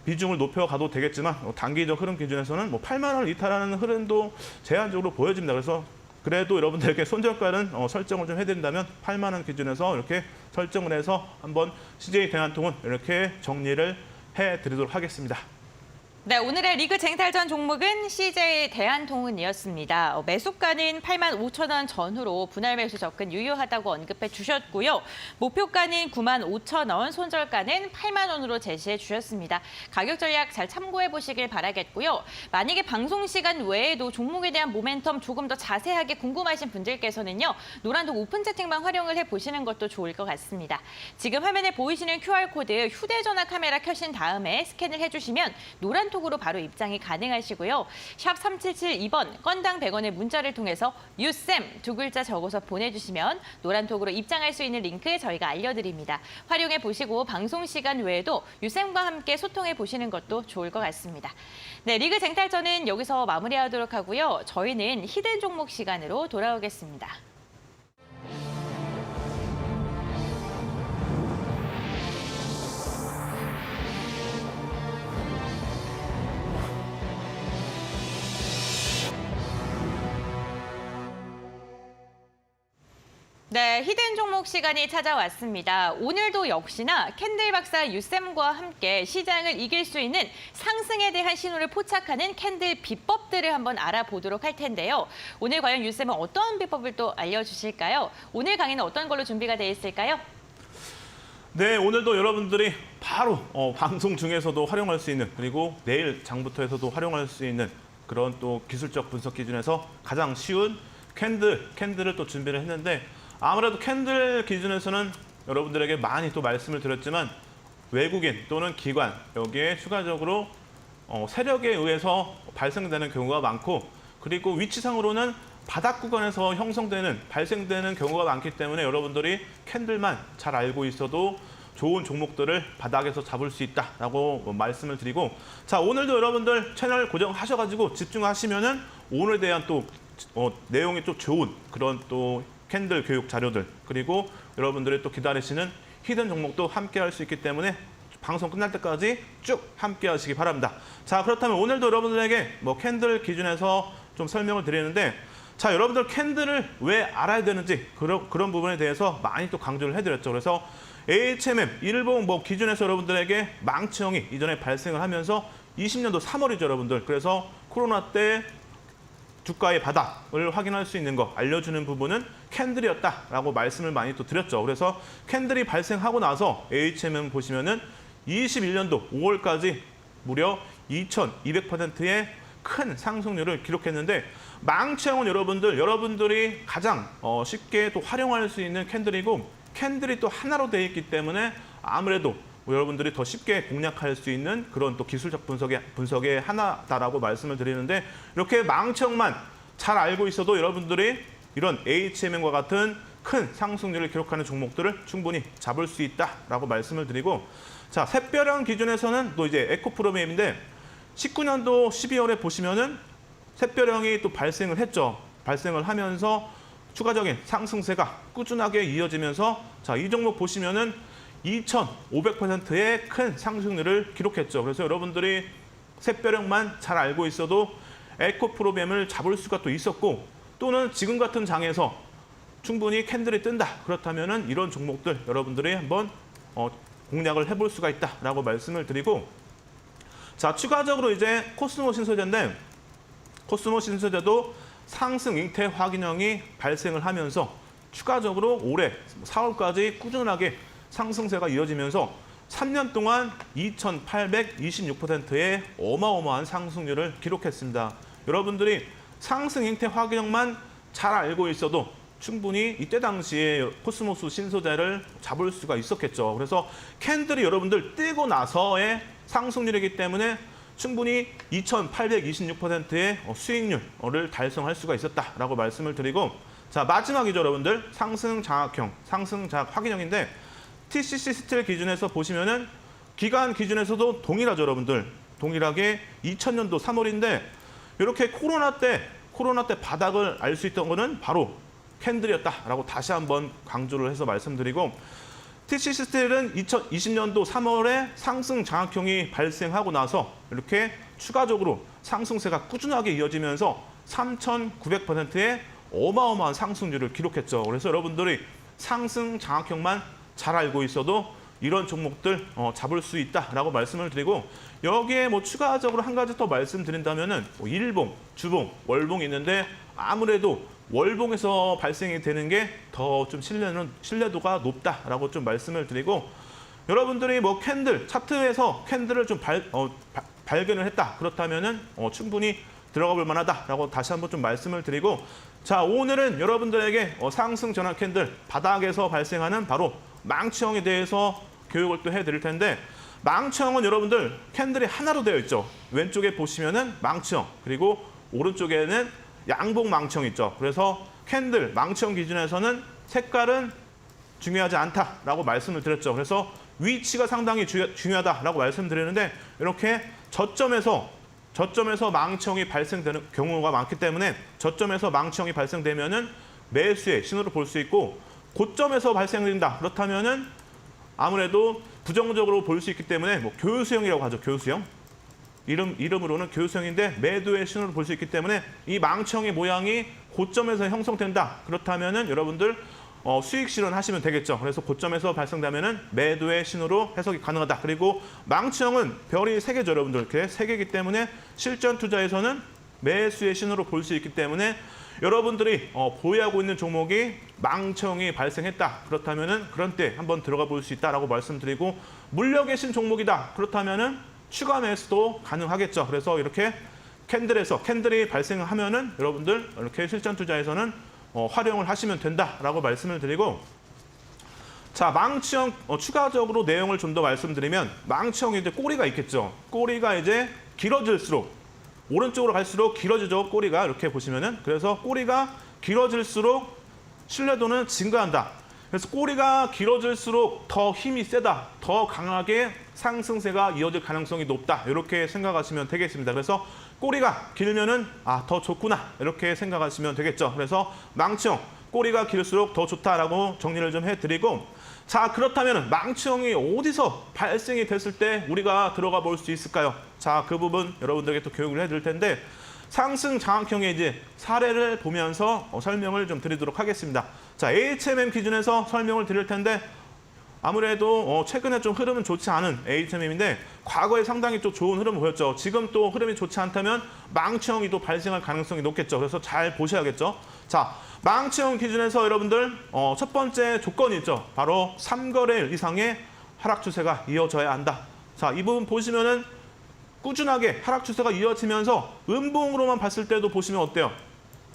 비중을 높여가도 되겠지만 단기적 흐름 기준에서는 뭐 8만 원을 이탈하는 흐름도 제한적으로 보여집니다. 그래서 그래도 여러분들에게 손절가는 설정을 좀 해드린다면 8만 원 기준에서 이렇게 설정을 해서 한번 CJ 대한통운 이렇게 정리를 해드리도록 하겠습니다. 네, 오늘의 리그 쟁탈전 종목은 CJ 대한통운이었습니다. 매수가는 85,000원 전후로 분할 매수 접근 유효하다고 언급해 주셨고요. 목표가는 95,000원, 손절가는 8만 원으로 제시해 주셨습니다. 가격 전략 잘 참고해 보시길 바라겠고요. 만약에 방송 시간 외에도 종목에 대한 모멘텀 조금 더 자세하게 궁금하신 분들께서는요. 노란독 오픈 채팅방 활용을 해 보시는 것도 좋을 것 같습니다. 지금 화면에 보이시는 QR코드 휴대전화 카메라 켜신 다음에 스캔을 해주시면 노란톡으로 바로 입장이 가능하시고요. 샵 3772번 건당 100원의 문자를 통해서 유쌤 두 글자 적어서 보내주시면 노란톡으로 입장할 수 있는 링크 저희가 알려드립니다. 활용해 보시고 방송 시간 외에도 유쌤과 함께 소통해 보시는 것도 좋을 것 같습니다. 네, 리그 쟁탈전은 여기서 마무리하도록 하고요. 저희는 히든 종목 시간으로 돌아오겠습니다. 네, 히든 종목 시간이 찾아왔습니다. 오늘도 역시나 캔들 박사 유쌤과 함께 시장을 이길 수 있는 상승에 대한 신호를 포착하는 캔들 비법들을 한번 알아보도록 할 텐데요. 오늘 과연 유쌤은 어떤 비법을 또 알려주실까요? 오늘 강의는 어떤 걸로 준비가 되어 있을까요? 네, 오늘도 여러분들이 바로 방송 중에서도 활용할 수 있는 그리고 내일 장부터 해서도 활용할 수 있는 그런 또 기술적 분석 기준에서 가장 쉬운 캔들을 또 준비를 했는데 아무래도 캔들 기준에서는 여러분들에게 많이 또 말씀을 드렸지만 외국인 또는 기관 여기에 추가적으로 세력에 의해서 발생되는 경우가 많고 그리고 위치상으로는 바닥 구간에서 발생되는 경우가 많기 때문에 여러분들이 캔들만 잘 알고 있어도 좋은 종목들을 바닥에서 잡을 수 있다라고 말씀을 드리고 자 오늘도 여러분들 채널 고정하셔가지고 집중하시면은 오늘에 대한 또 내용이 좀 좋은 그런 또 캔들 교육 자료들 그리고 여러분들이 또 기다리시는 히든 종목도 함께 할 수 있기 때문에 방송 끝날 때까지 쭉 함께 하시기 바랍니다. 자 그렇다면 오늘도 여러분들에게 뭐 캔들 기준에서 좀 설명을 드리는데 자 여러분들 캔들을 왜 알아야 되는지 그런 부분에 대해서 많이 또 강조를 해드렸죠. 그래서 AHMM 일봉 기준에서 여러분들에게 망치형이 이전에 발생을 하면서 20년도 3월이죠, 여러분들. 그래서 코로나 때 주가의 바닥을 확인할 수 있는 거 알려주는 부분은 캔들이었다라고 말씀을 많이 또 드렸죠. 그래서 캔들이 발생하고 나서 AHMM 보시면은 21년도 5월까지 무려 2,200%의 큰 상승률을 기록했는데 망치형은 여러분들이 가장 쉽게 또 활용할 수 있는 캔들이고 캔들이 또 하나로 되어 있기 때문에 아무래도 여러분들이 더 쉽게 공략할 수 있는 그런 또 기술적 분석의 하나다라고 말씀을 드리는데 이렇게 망치형만 잘 알고 있어도 여러분들이 이런 AHMM과 같은 큰 상승률을 기록하는 종목들을 충분히 잡을 수 있다라고 말씀을 드리고 자, 샛별형 기준에서는 또 이제 에코프로비엠인데 19년도 12월에 보시면은 샛별형이 또 발생을 했죠. 발생을 하면서 추가적인 상승세가 꾸준하게 이어지면서 자, 이 종목 보시면은 2,500%의 큰 상승률을 기록했죠. 그래서 여러분들이 샛별형만 잘 알고 있어도 에코프로비엠을 잡을 수가 또 있었고 또는 지금 같은 장에서 충분히 캔들이 뜬다. 그렇다면은 이런 종목들 여러분들이 한번 공략을 해볼 수가 있다라고 말씀을 드리고 자, 추가적으로 이제 코스모 신소재인데 코스모 신소재도 상승 잉태 확인형이 발생을 하면서 추가적으로 올해 4월까지 꾸준하게 상승세가 이어지면서 3년 동안 2,826%의 어마어마한 상승률을 기록했습니다. 여러분들이 상승 잉태 확인형만 잘 알고 있어도 충분히 이때 당시에 코스모스 신소재를 잡을 수가 있었겠죠. 그래서 캔들이 여러분들 뜨고 나서의 상승률이기 때문에 충분히 2,826%의 수익률을 달성할 수가 있었다라고 말씀을 드리고 자, 마지막이죠, 여러분들. 상승 장악형, 상승 장악 확인형인데 TCC 스틸 기준에서 보시면은 기간 기준에서도 동일하죠, 여러분들. 동일하게 2000년도 3월인데 이렇게 코로나 때 바닥을 알 수 있던 거는 바로 캔들이었다라고 다시 한번 강조를 해서 말씀드리고 TCC 스틸은 2020년도 3월에 상승 장악형이 발생하고 나서 이렇게 추가적으로 상승세가 꾸준하게 이어지면서 3,900%의 어마어마한 상승률을 기록했죠. 그래서 여러분들이 상승 장악형만 잘 알고 있어도 이런 종목들 잡을 수 있다라고 말씀을 드리고 여기에 추가적으로 한 가지 더 말씀드린다면은 일봉, 주봉, 월봉이 있는데 아무래도 월봉에서 발생이 되는 게 더 좀 신뢰도가 높다라고 좀 말씀을 드리고 여러분들이 캔들 차트에서 캔들을 좀 발견을 했다 그렇다면은 충분히 들어가 볼 만하다라고 다시 한번 좀 말씀을 드리고 자, 오늘은 여러분들에게 상승 전환 캔들 바닥에서 발생하는 바로 망치형에 대해서 교육을 또 해드릴 텐데 망치형은 여러분들 캔들이 하나로 되어 있죠. 왼쪽에 보시면은 망치형 그리고 오른쪽에는 양봉 망치형 있죠. 그래서 캔들 망치형 기준에서는 색깔은 중요하지 않다라고 말씀을 드렸죠. 그래서 위치가 상당히 중요하다라고 말씀드리는데 이렇게 저점에서 망치형이 발생되는 경우가 많기 때문에 저점에서 망치형이 발생되면은 매수의 신호를 볼 수 있고 고점에서 발생된다. 그렇다면은 아무래도 부정적으로 볼 수 있기 때문에 교수형이라고 하죠. 교수형. 이름으로는 교수형인데 매도의 신호를 볼 수 있기 때문에 이 망치형의 모양이 고점에서 형성된다. 그렇다면은 여러분들 수익 실현하시면 되겠죠. 그래서 고점에서 발생되면은 매도의 신호로 해석이 가능하다. 그리고 망치형은 별이 3개죠, 여러분들. 이렇게 3개이기 때문에 실전 투자에서는 매수의 신호로 볼 수 있기 때문에 여러분들이 보유하고 있는 종목이 망치형이 발생했다. 그렇다면은 그런 때 한번 들어가 볼 수 있다라고 말씀드리고 물려 계신 종목이다. 그렇다면은 추가 매수도 가능하겠죠. 그래서 이렇게 캔들이 발생하면은 여러분들 이렇게 실전 투자에서는 활용을 하시면 된다라고 말씀을 드리고 자, 망치형 추가적으로 내용을 좀 더 말씀드리면 망치형이 이제 꼬리가 있겠죠. 꼬리가 이제 길어질수록 오른쪽으로 갈수록 길어지죠. 꼬리가 이렇게 보시면은 그래서 꼬리가 길어질수록 신뢰도는 증가한다. 그래서 꼬리가 길어질수록 더 힘이 세다. 더 강하게 상승세가 이어질 가능성이 높다. 이렇게 생각하시면 되겠습니다. 그래서 꼬리가 길면은 더 좋구나. 이렇게 생각하시면 되겠죠. 그래서 망치형 꼬리가 길수록 더 좋다라고 정리를 좀 해드리고 자, 그렇다면 망치형이 어디서 발생이 됐을 때 우리가 들어가 볼 수 있을까요? 자, 그 부분 여러분들에게 또 교육을 해드릴 텐데 상승 장악형의 이제 사례를 보면서 설명을 좀 드리도록 하겠습니다. 자, AHMM 기준에서 설명을 드릴 텐데 아무래도 최근에 좀 흐름은 좋지 않은 HMM인데 과거에 상당히 좀 좋은 흐름을 보였죠. 지금 또 흐름이 좋지 않다면 망치형이 또 발생할 가능성이 높겠죠. 그래서 잘 보셔야겠죠. 자, 망치형 기준에서 여러분들 첫 번째 조건이 있죠. 바로 3거래일 이상의 하락 추세가 이어져야 한다. 자, 이 부분 보시면은 꾸준하게 하락 추세가 이어지면서 음봉으로만 봤을 때도 보시면 어때요?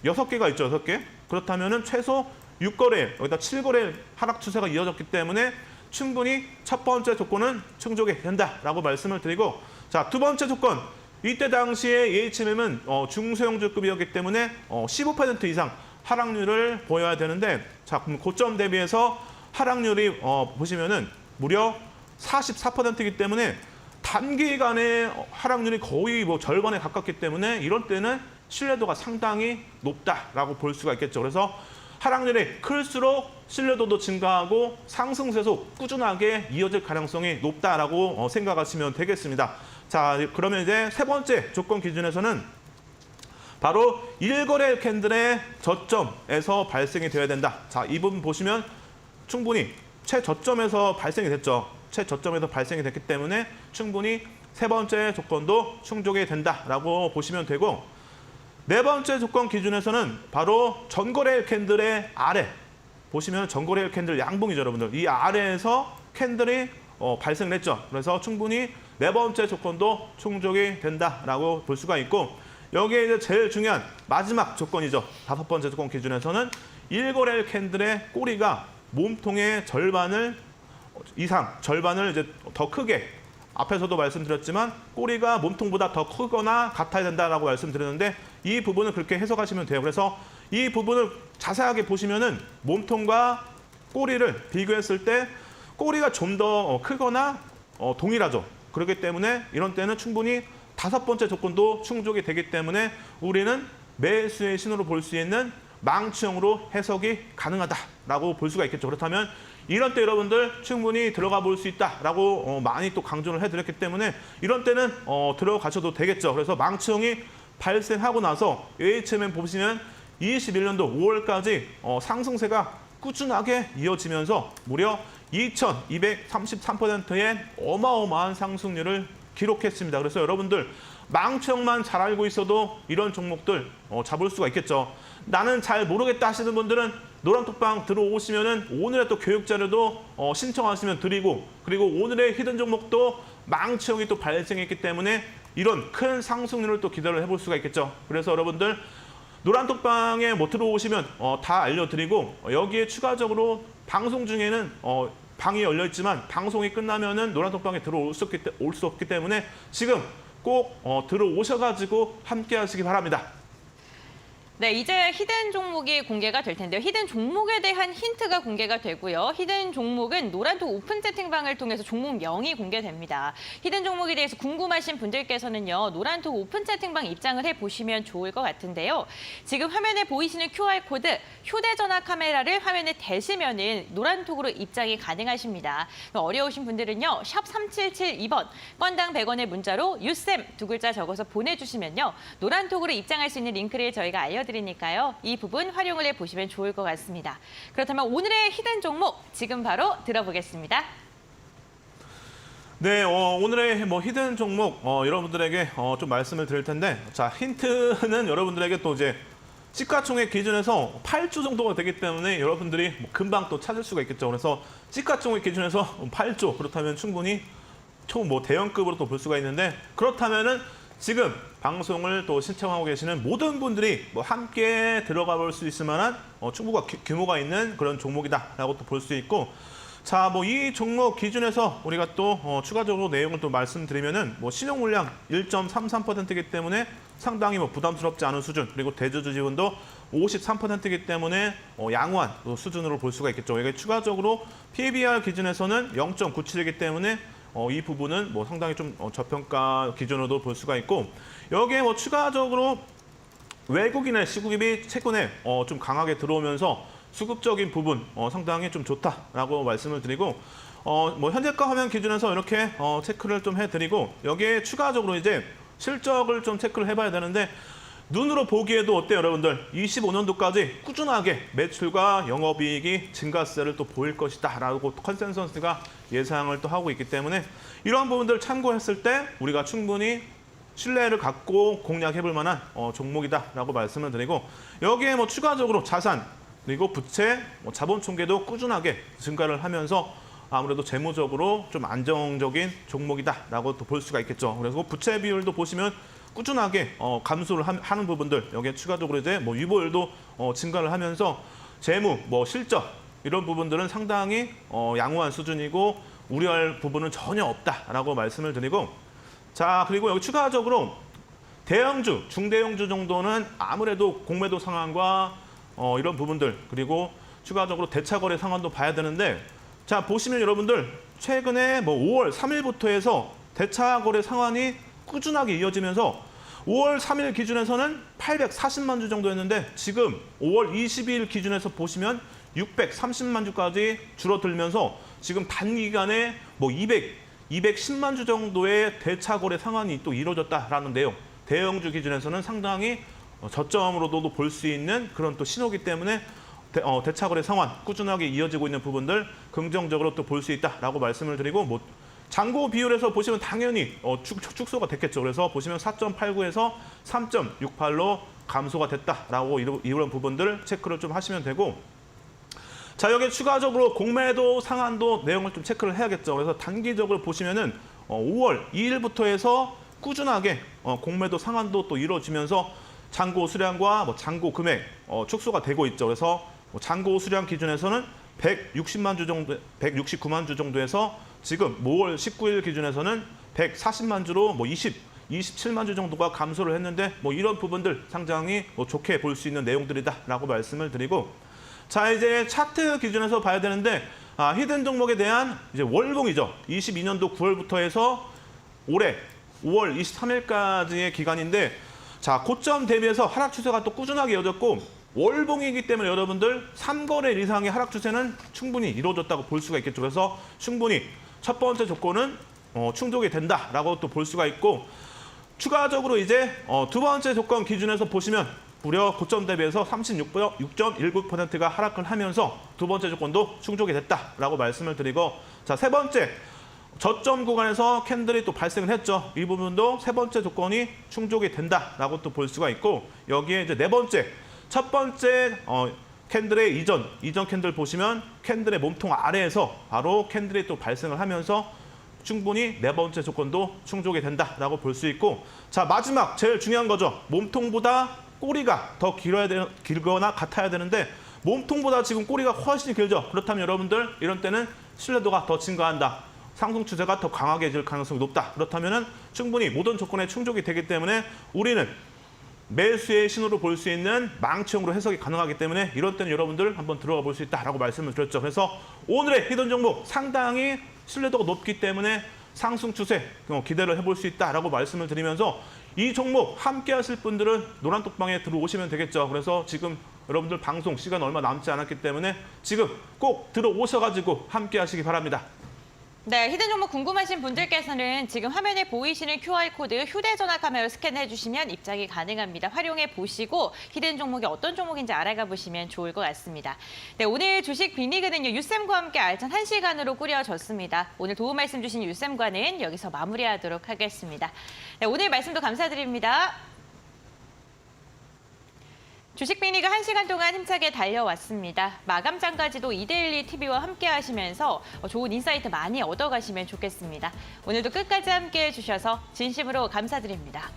6개가 있죠, 6개. 그렇다면은 최소 6거래일, 여기다 7거래일 하락 추세가 이어졌기 때문에 충분히 첫 번째 조건은 충족이 된다라고 말씀을 드리고, 자, 두 번째 조건. 이때 당시에 HMM은 중소형주급이었기 때문에 15% 이상 하락률을 보여야 되는데, 자, 그럼 고점 대비해서 하락률이 보시면은 무려 44%이기 때문에 단기간에 하락률이 거의 뭐 절반에 가깝기 때문에 이런 때는 신뢰도가 상당히 높다라고 볼 수가 있겠죠. 그래서 하락률이 클수록 신뢰도도 증가하고 상승세도 꾸준하게 이어질 가능성이 높다라고 생각하시면 되겠습니다. 자, 그러면 이제 세 번째 조건 기준에서는 바로 1거래 캔들의 저점에서 발생이 되어야 된다. 자, 이 부분 보시면 충분히 최저점에서 발생이 됐죠. 최저점에서 발생이 됐기 때문에 충분히 세 번째 조건도 충족이 된다라고 보시면 되고, 네 번째 조건 기준에서는 바로 전거래일 캔들의 아래, 보시면 전거래일 캔들 양봉이죠, 여러분들. 이 아래에서 캔들이 발생을 했죠. 그래서 충분히 네 번째 조건도 충족이 된다라고 볼 수가 있고, 여기에 이제 제일 중요한 마지막 조건이죠. 다섯 번째 조건 기준에서는 1거래일 캔들의 꼬리가 몸통의 절반을 이제 더 크게, 앞에서도 말씀드렸지만 꼬리가 몸통보다 더 크거나 같아야 된다라고 말씀드렸는데 이 부분을 그렇게 해석하시면 돼요. 그래서 이 부분을 자세하게 보시면은 몸통과 꼬리를 비교했을 때 꼬리가 좀 더 크거나 동일하죠. 그렇기 때문에 이런 때는 충분히 다섯 번째 조건도 충족이 되기 때문에 우리는 매수의 신호로 볼 수 있는 망치형으로 해석이 가능하다라고 볼 수가 있겠죠. 그렇다면 이런 때 여러분들 충분히 들어가 볼 수 있다라고 많이 또 강조를 해드렸기 때문에 이런 때는 들어가셔도 되겠죠. 그래서 망치형이 발생하고 나서 HMM 보시면 21년도 5월까지 상승세가 꾸준하게 이어지면서 무려 2,233%의 어마어마한 상승률을 기록했습니다. 그래서 여러분들 망치형만 잘 알고 있어도 이런 종목들 잡을 수가 있겠죠. 나는 잘 모르겠다 하시는 분들은 노란톡방 들어오시면은 오늘의 또 교육 자료도 신청하시면 드리고, 그리고 오늘의 히든 종목도 망치형이 또 발생했기 때문에 이런 큰 상승률을 또 기대를 해볼 수가 있겠죠. 그래서 여러분들 노란톡방에 뭐 들어오시면 다 알려드리고, 여기에 추가적으로 방송 중에는 방이 열려 있지만 방송이 끝나면은 노란톡방에 들어올 수 없기 때문에 지금 꼭 들어오셔가지고 함께 하시기 바랍니다. 네, 이제 히든 종목이 공개가 될 텐데요. 히든 종목에 대한 힌트가 공개가 되고요. 히든 종목은 노란톡 오픈 채팅방을 통해서 종목명이 공개됩니다. 히든 종목에 대해서 궁금하신 분들께서는요, 노란톡 오픈 채팅방 입장을 해보시면 좋을 것 같은데요. 지금 화면에 보이시는 QR코드, 휴대전화 카메라를 화면에 대시면은 노란톡으로 입장이 가능하십니다. 어려우신 분들은요, 샵 3772번, 건당 100원의 문자로 유쌤 두 글자 적어서 보내주시면요, 노란톡으로 입장할 수 있는 링크를 저희가 알려드리니까요. 이 부분 활용을 해보시면 좋을 것 같습니다. 그렇다면 오늘의 히든 종목 지금 바로 들어보겠습니다. 네, 오늘의 히든 종목 여러분들에게 좀 말씀을 드릴 텐데, 자, 힌트는 여러분들에게 또 이제 시가총액 기준에서 8조 정도가 되기 때문에 여러분들이 금방 또 찾을 수가 있겠죠. 그래서 시가총액 기준에서 8조, 그렇다면 충분히 대형급으로 또 볼 수가 있는데, 그렇다면은 지금 방송을 또 신청하고 계시는 모든 분들이 함께 들어가 볼 수 있을 만한 충분한 규모가 있는 그런 종목이다라고 또 볼 수 있고, 자, 이 종목 기준에서 우리가 또 추가적으로 내용을 또 말씀드리면은 신용 물량 1.33%이기 때문에 상당히 부담스럽지 않은 수준, 그리고 대주주 지분도 53%이기 때문에 양호한 수준으로 볼 수가 있겠죠. 이게 추가적으로 PBR 기준에서는 0.97이기 때문에 이 부분은 상당히 좀 저평가 기준으로도 볼 수가 있고, 여기에 추가적으로 외국인의 시구입이 최근에 좀 강하게 들어오면서 수급적인 부분 상당히 좀 좋다라고 말씀을 드리고, 현재가 화면 기준에서 이렇게 체크를 좀 해드리고, 여기에 추가적으로 이제 실적을 좀 체크를 해봐야 되는데, 눈으로 보기에도 어때요, 여러분들? 25년도까지 꾸준하게 매출과 영업이익이 증가세를 또 보일 것이다라고 컨센서스가 예상을 또 하고 있기 때문에 이러한 부분들을 참고했을 때 우리가 충분히 신뢰를 갖고 공략해볼 만한 종목이다라고 말씀을 드리고 여기에 뭐 추가적으로 자산 그리고 부채, 자본 총계도 꾸준하게 증가를 하면서 아무래도 재무적으로 좀 안정적인 종목이다라고 또 볼 수가 있겠죠. 그래서 부채 비율도 보시면 꾸준하게 감소를 하는 부분들 여기에 추가적으로 이제 뭐 유보율도 증가를 하면서 재무, 뭐 실적 이런 부분들은 상당히 양호한 수준이고 우려할 부분은 전혀 없다라고 말씀을 드리고 자 그리고 여기 추가적으로 대형주, 중대형주 정도는 아무래도 공매도 상황과 이런 부분들 그리고 추가적으로 대차거래 상황도 봐야 되는데 자 보시면 여러분들 최근에 뭐 5월 3일부터 해서 대차거래 상황이 꾸준하게 이어지면서 5월 3일 기준에서는 840만 주 정도였는데 지금 5월 22일 기준에서 보시면 630만 주까지 줄어들면서 지금 단기간에 뭐 210만 주 정도의 대차거래 상황이 또 이루어졌다라는 내용. 대형주 기준에서는 상당히 저점으로도 볼 수 있는 그런 또 신호기 때문에 대차거래 상황 꾸준하게 이어지고 있는 부분들 긍정적으로 또 볼 수 있다라고 말씀을 드리고 뭐 잔고 비율에서 보시면 당연히 축소가 됐겠죠. 그래서 보시면 4.89에서 3.68로 감소가 됐다라고 이런 부분들 체크를 좀 하시면 되고 자 여기 추가적으로 공매도 상한도 내용을 좀 체크를 해야겠죠. 그래서 단기적으로 보시면은 5월 2일부터 해서 꾸준하게 공매도 상한도 또 이루어지면서 잔고 수량과 뭐 잔고 금액 축소가 되고 있죠. 그래서 잔고 수량 기준에서는 160만 주 정도, 169만 주 정도에서 지금 5월 19일 기준에서는 140만 주로 뭐 27만 주 정도가 감소를 했는데 뭐 이런 부분들 상당히 뭐 좋게 볼 수 있는 내용들이다라고 말씀을 드리고 자 이제 차트 기준에서 봐야 되는데 히든 종목에 대한 이제 월봉이죠. 22년도 9월부터 해서 올해 5월 23일까지의 기간인데 자 고점 대비해서 하락 추세가 또 꾸준하게 이어졌고 월봉이기 때문에 여러분들 3거래 이상의 하락 추세는 충분히 이루어졌다고 볼 수가 있겠죠. 그래서 충분히 첫 번째 조건은 충족이 된다라고 또 볼 수가 있고 추가적으로 이제 두 번째 조건 기준에서 보시면 무려 고점 대비해서 36.19%가 하락을 하면서 두 번째 조건도 충족이 됐다라고 말씀을 드리고 자 세 번째 저점 구간에서 캔들이 또 발생을 했죠. 이 부분도 세 번째 조건이 충족이 된다라고 또 볼 수가 있고 여기에 이제 네 번째 첫 번째 캔들의 이전 캔들 보시면 캔들의 몸통 아래에서 바로 캔들이 또 발생을 하면서 충분히 네 번째 조건도 충족이 된다라고 볼 수 있고 자 마지막 제일 중요한 거죠. 몸통보다 꼬리가 더 길거나 같아야 되는데 몸통보다 지금 꼬리가 훨씬 길죠. 그렇다면 여러분들 이런 때는 신뢰도가 더 증가한다. 상승 추세가 더 강하게질 가능성이 높다. 그렇다면 충분히 모든 조건에 충족이 되기 때문에 우리는 매수의 신호로 볼 수 있는 망치형으로 해석이 가능하기 때문에 이런 때는 여러분들 한번 들어가 볼 수 있다라고 말씀을 드렸죠. 그래서 오늘의 히든 종목 상당히 신뢰도가 높기 때문에 상승 추세 기대를 해볼 수 있다라고 말씀을 드리면서 이 종목 함께 하실 분들은 노란톡방에 들어오시면 되겠죠. 그래서 지금 여러분들 방송 시간 얼마 남지 않았기 때문에 지금 꼭 들어오셔가지고 함께 하시기 바랍니다. 네, 히든 종목 궁금하신 분들께서는 지금 화면에 보이시는 QR코드 휴대전화 카메라로 스캔해 주시면 입장이 가능합니다. 활용해 보시고 히든 종목이 어떤 종목인지 알아가 보시면 좋을 것 같습니다. 네, 오늘 주식 빅리그는요, 유쌤과 함께 알찬 1시간으로 꾸려졌습니다. 오늘 도움 말씀 주신 유쌤과는 여기서 마무리하도록 하겠습니다. 네, 오늘 말씀도 감사드립니다. 주식 빅리그 1시간 동안 힘차게 달려왔습니다. 마감장까지도 이데일리 TV와 함께 하시면서 좋은 인사이트 많이 얻어가시면 좋겠습니다. 오늘도 끝까지 함께 해주셔서 진심으로 감사드립니다.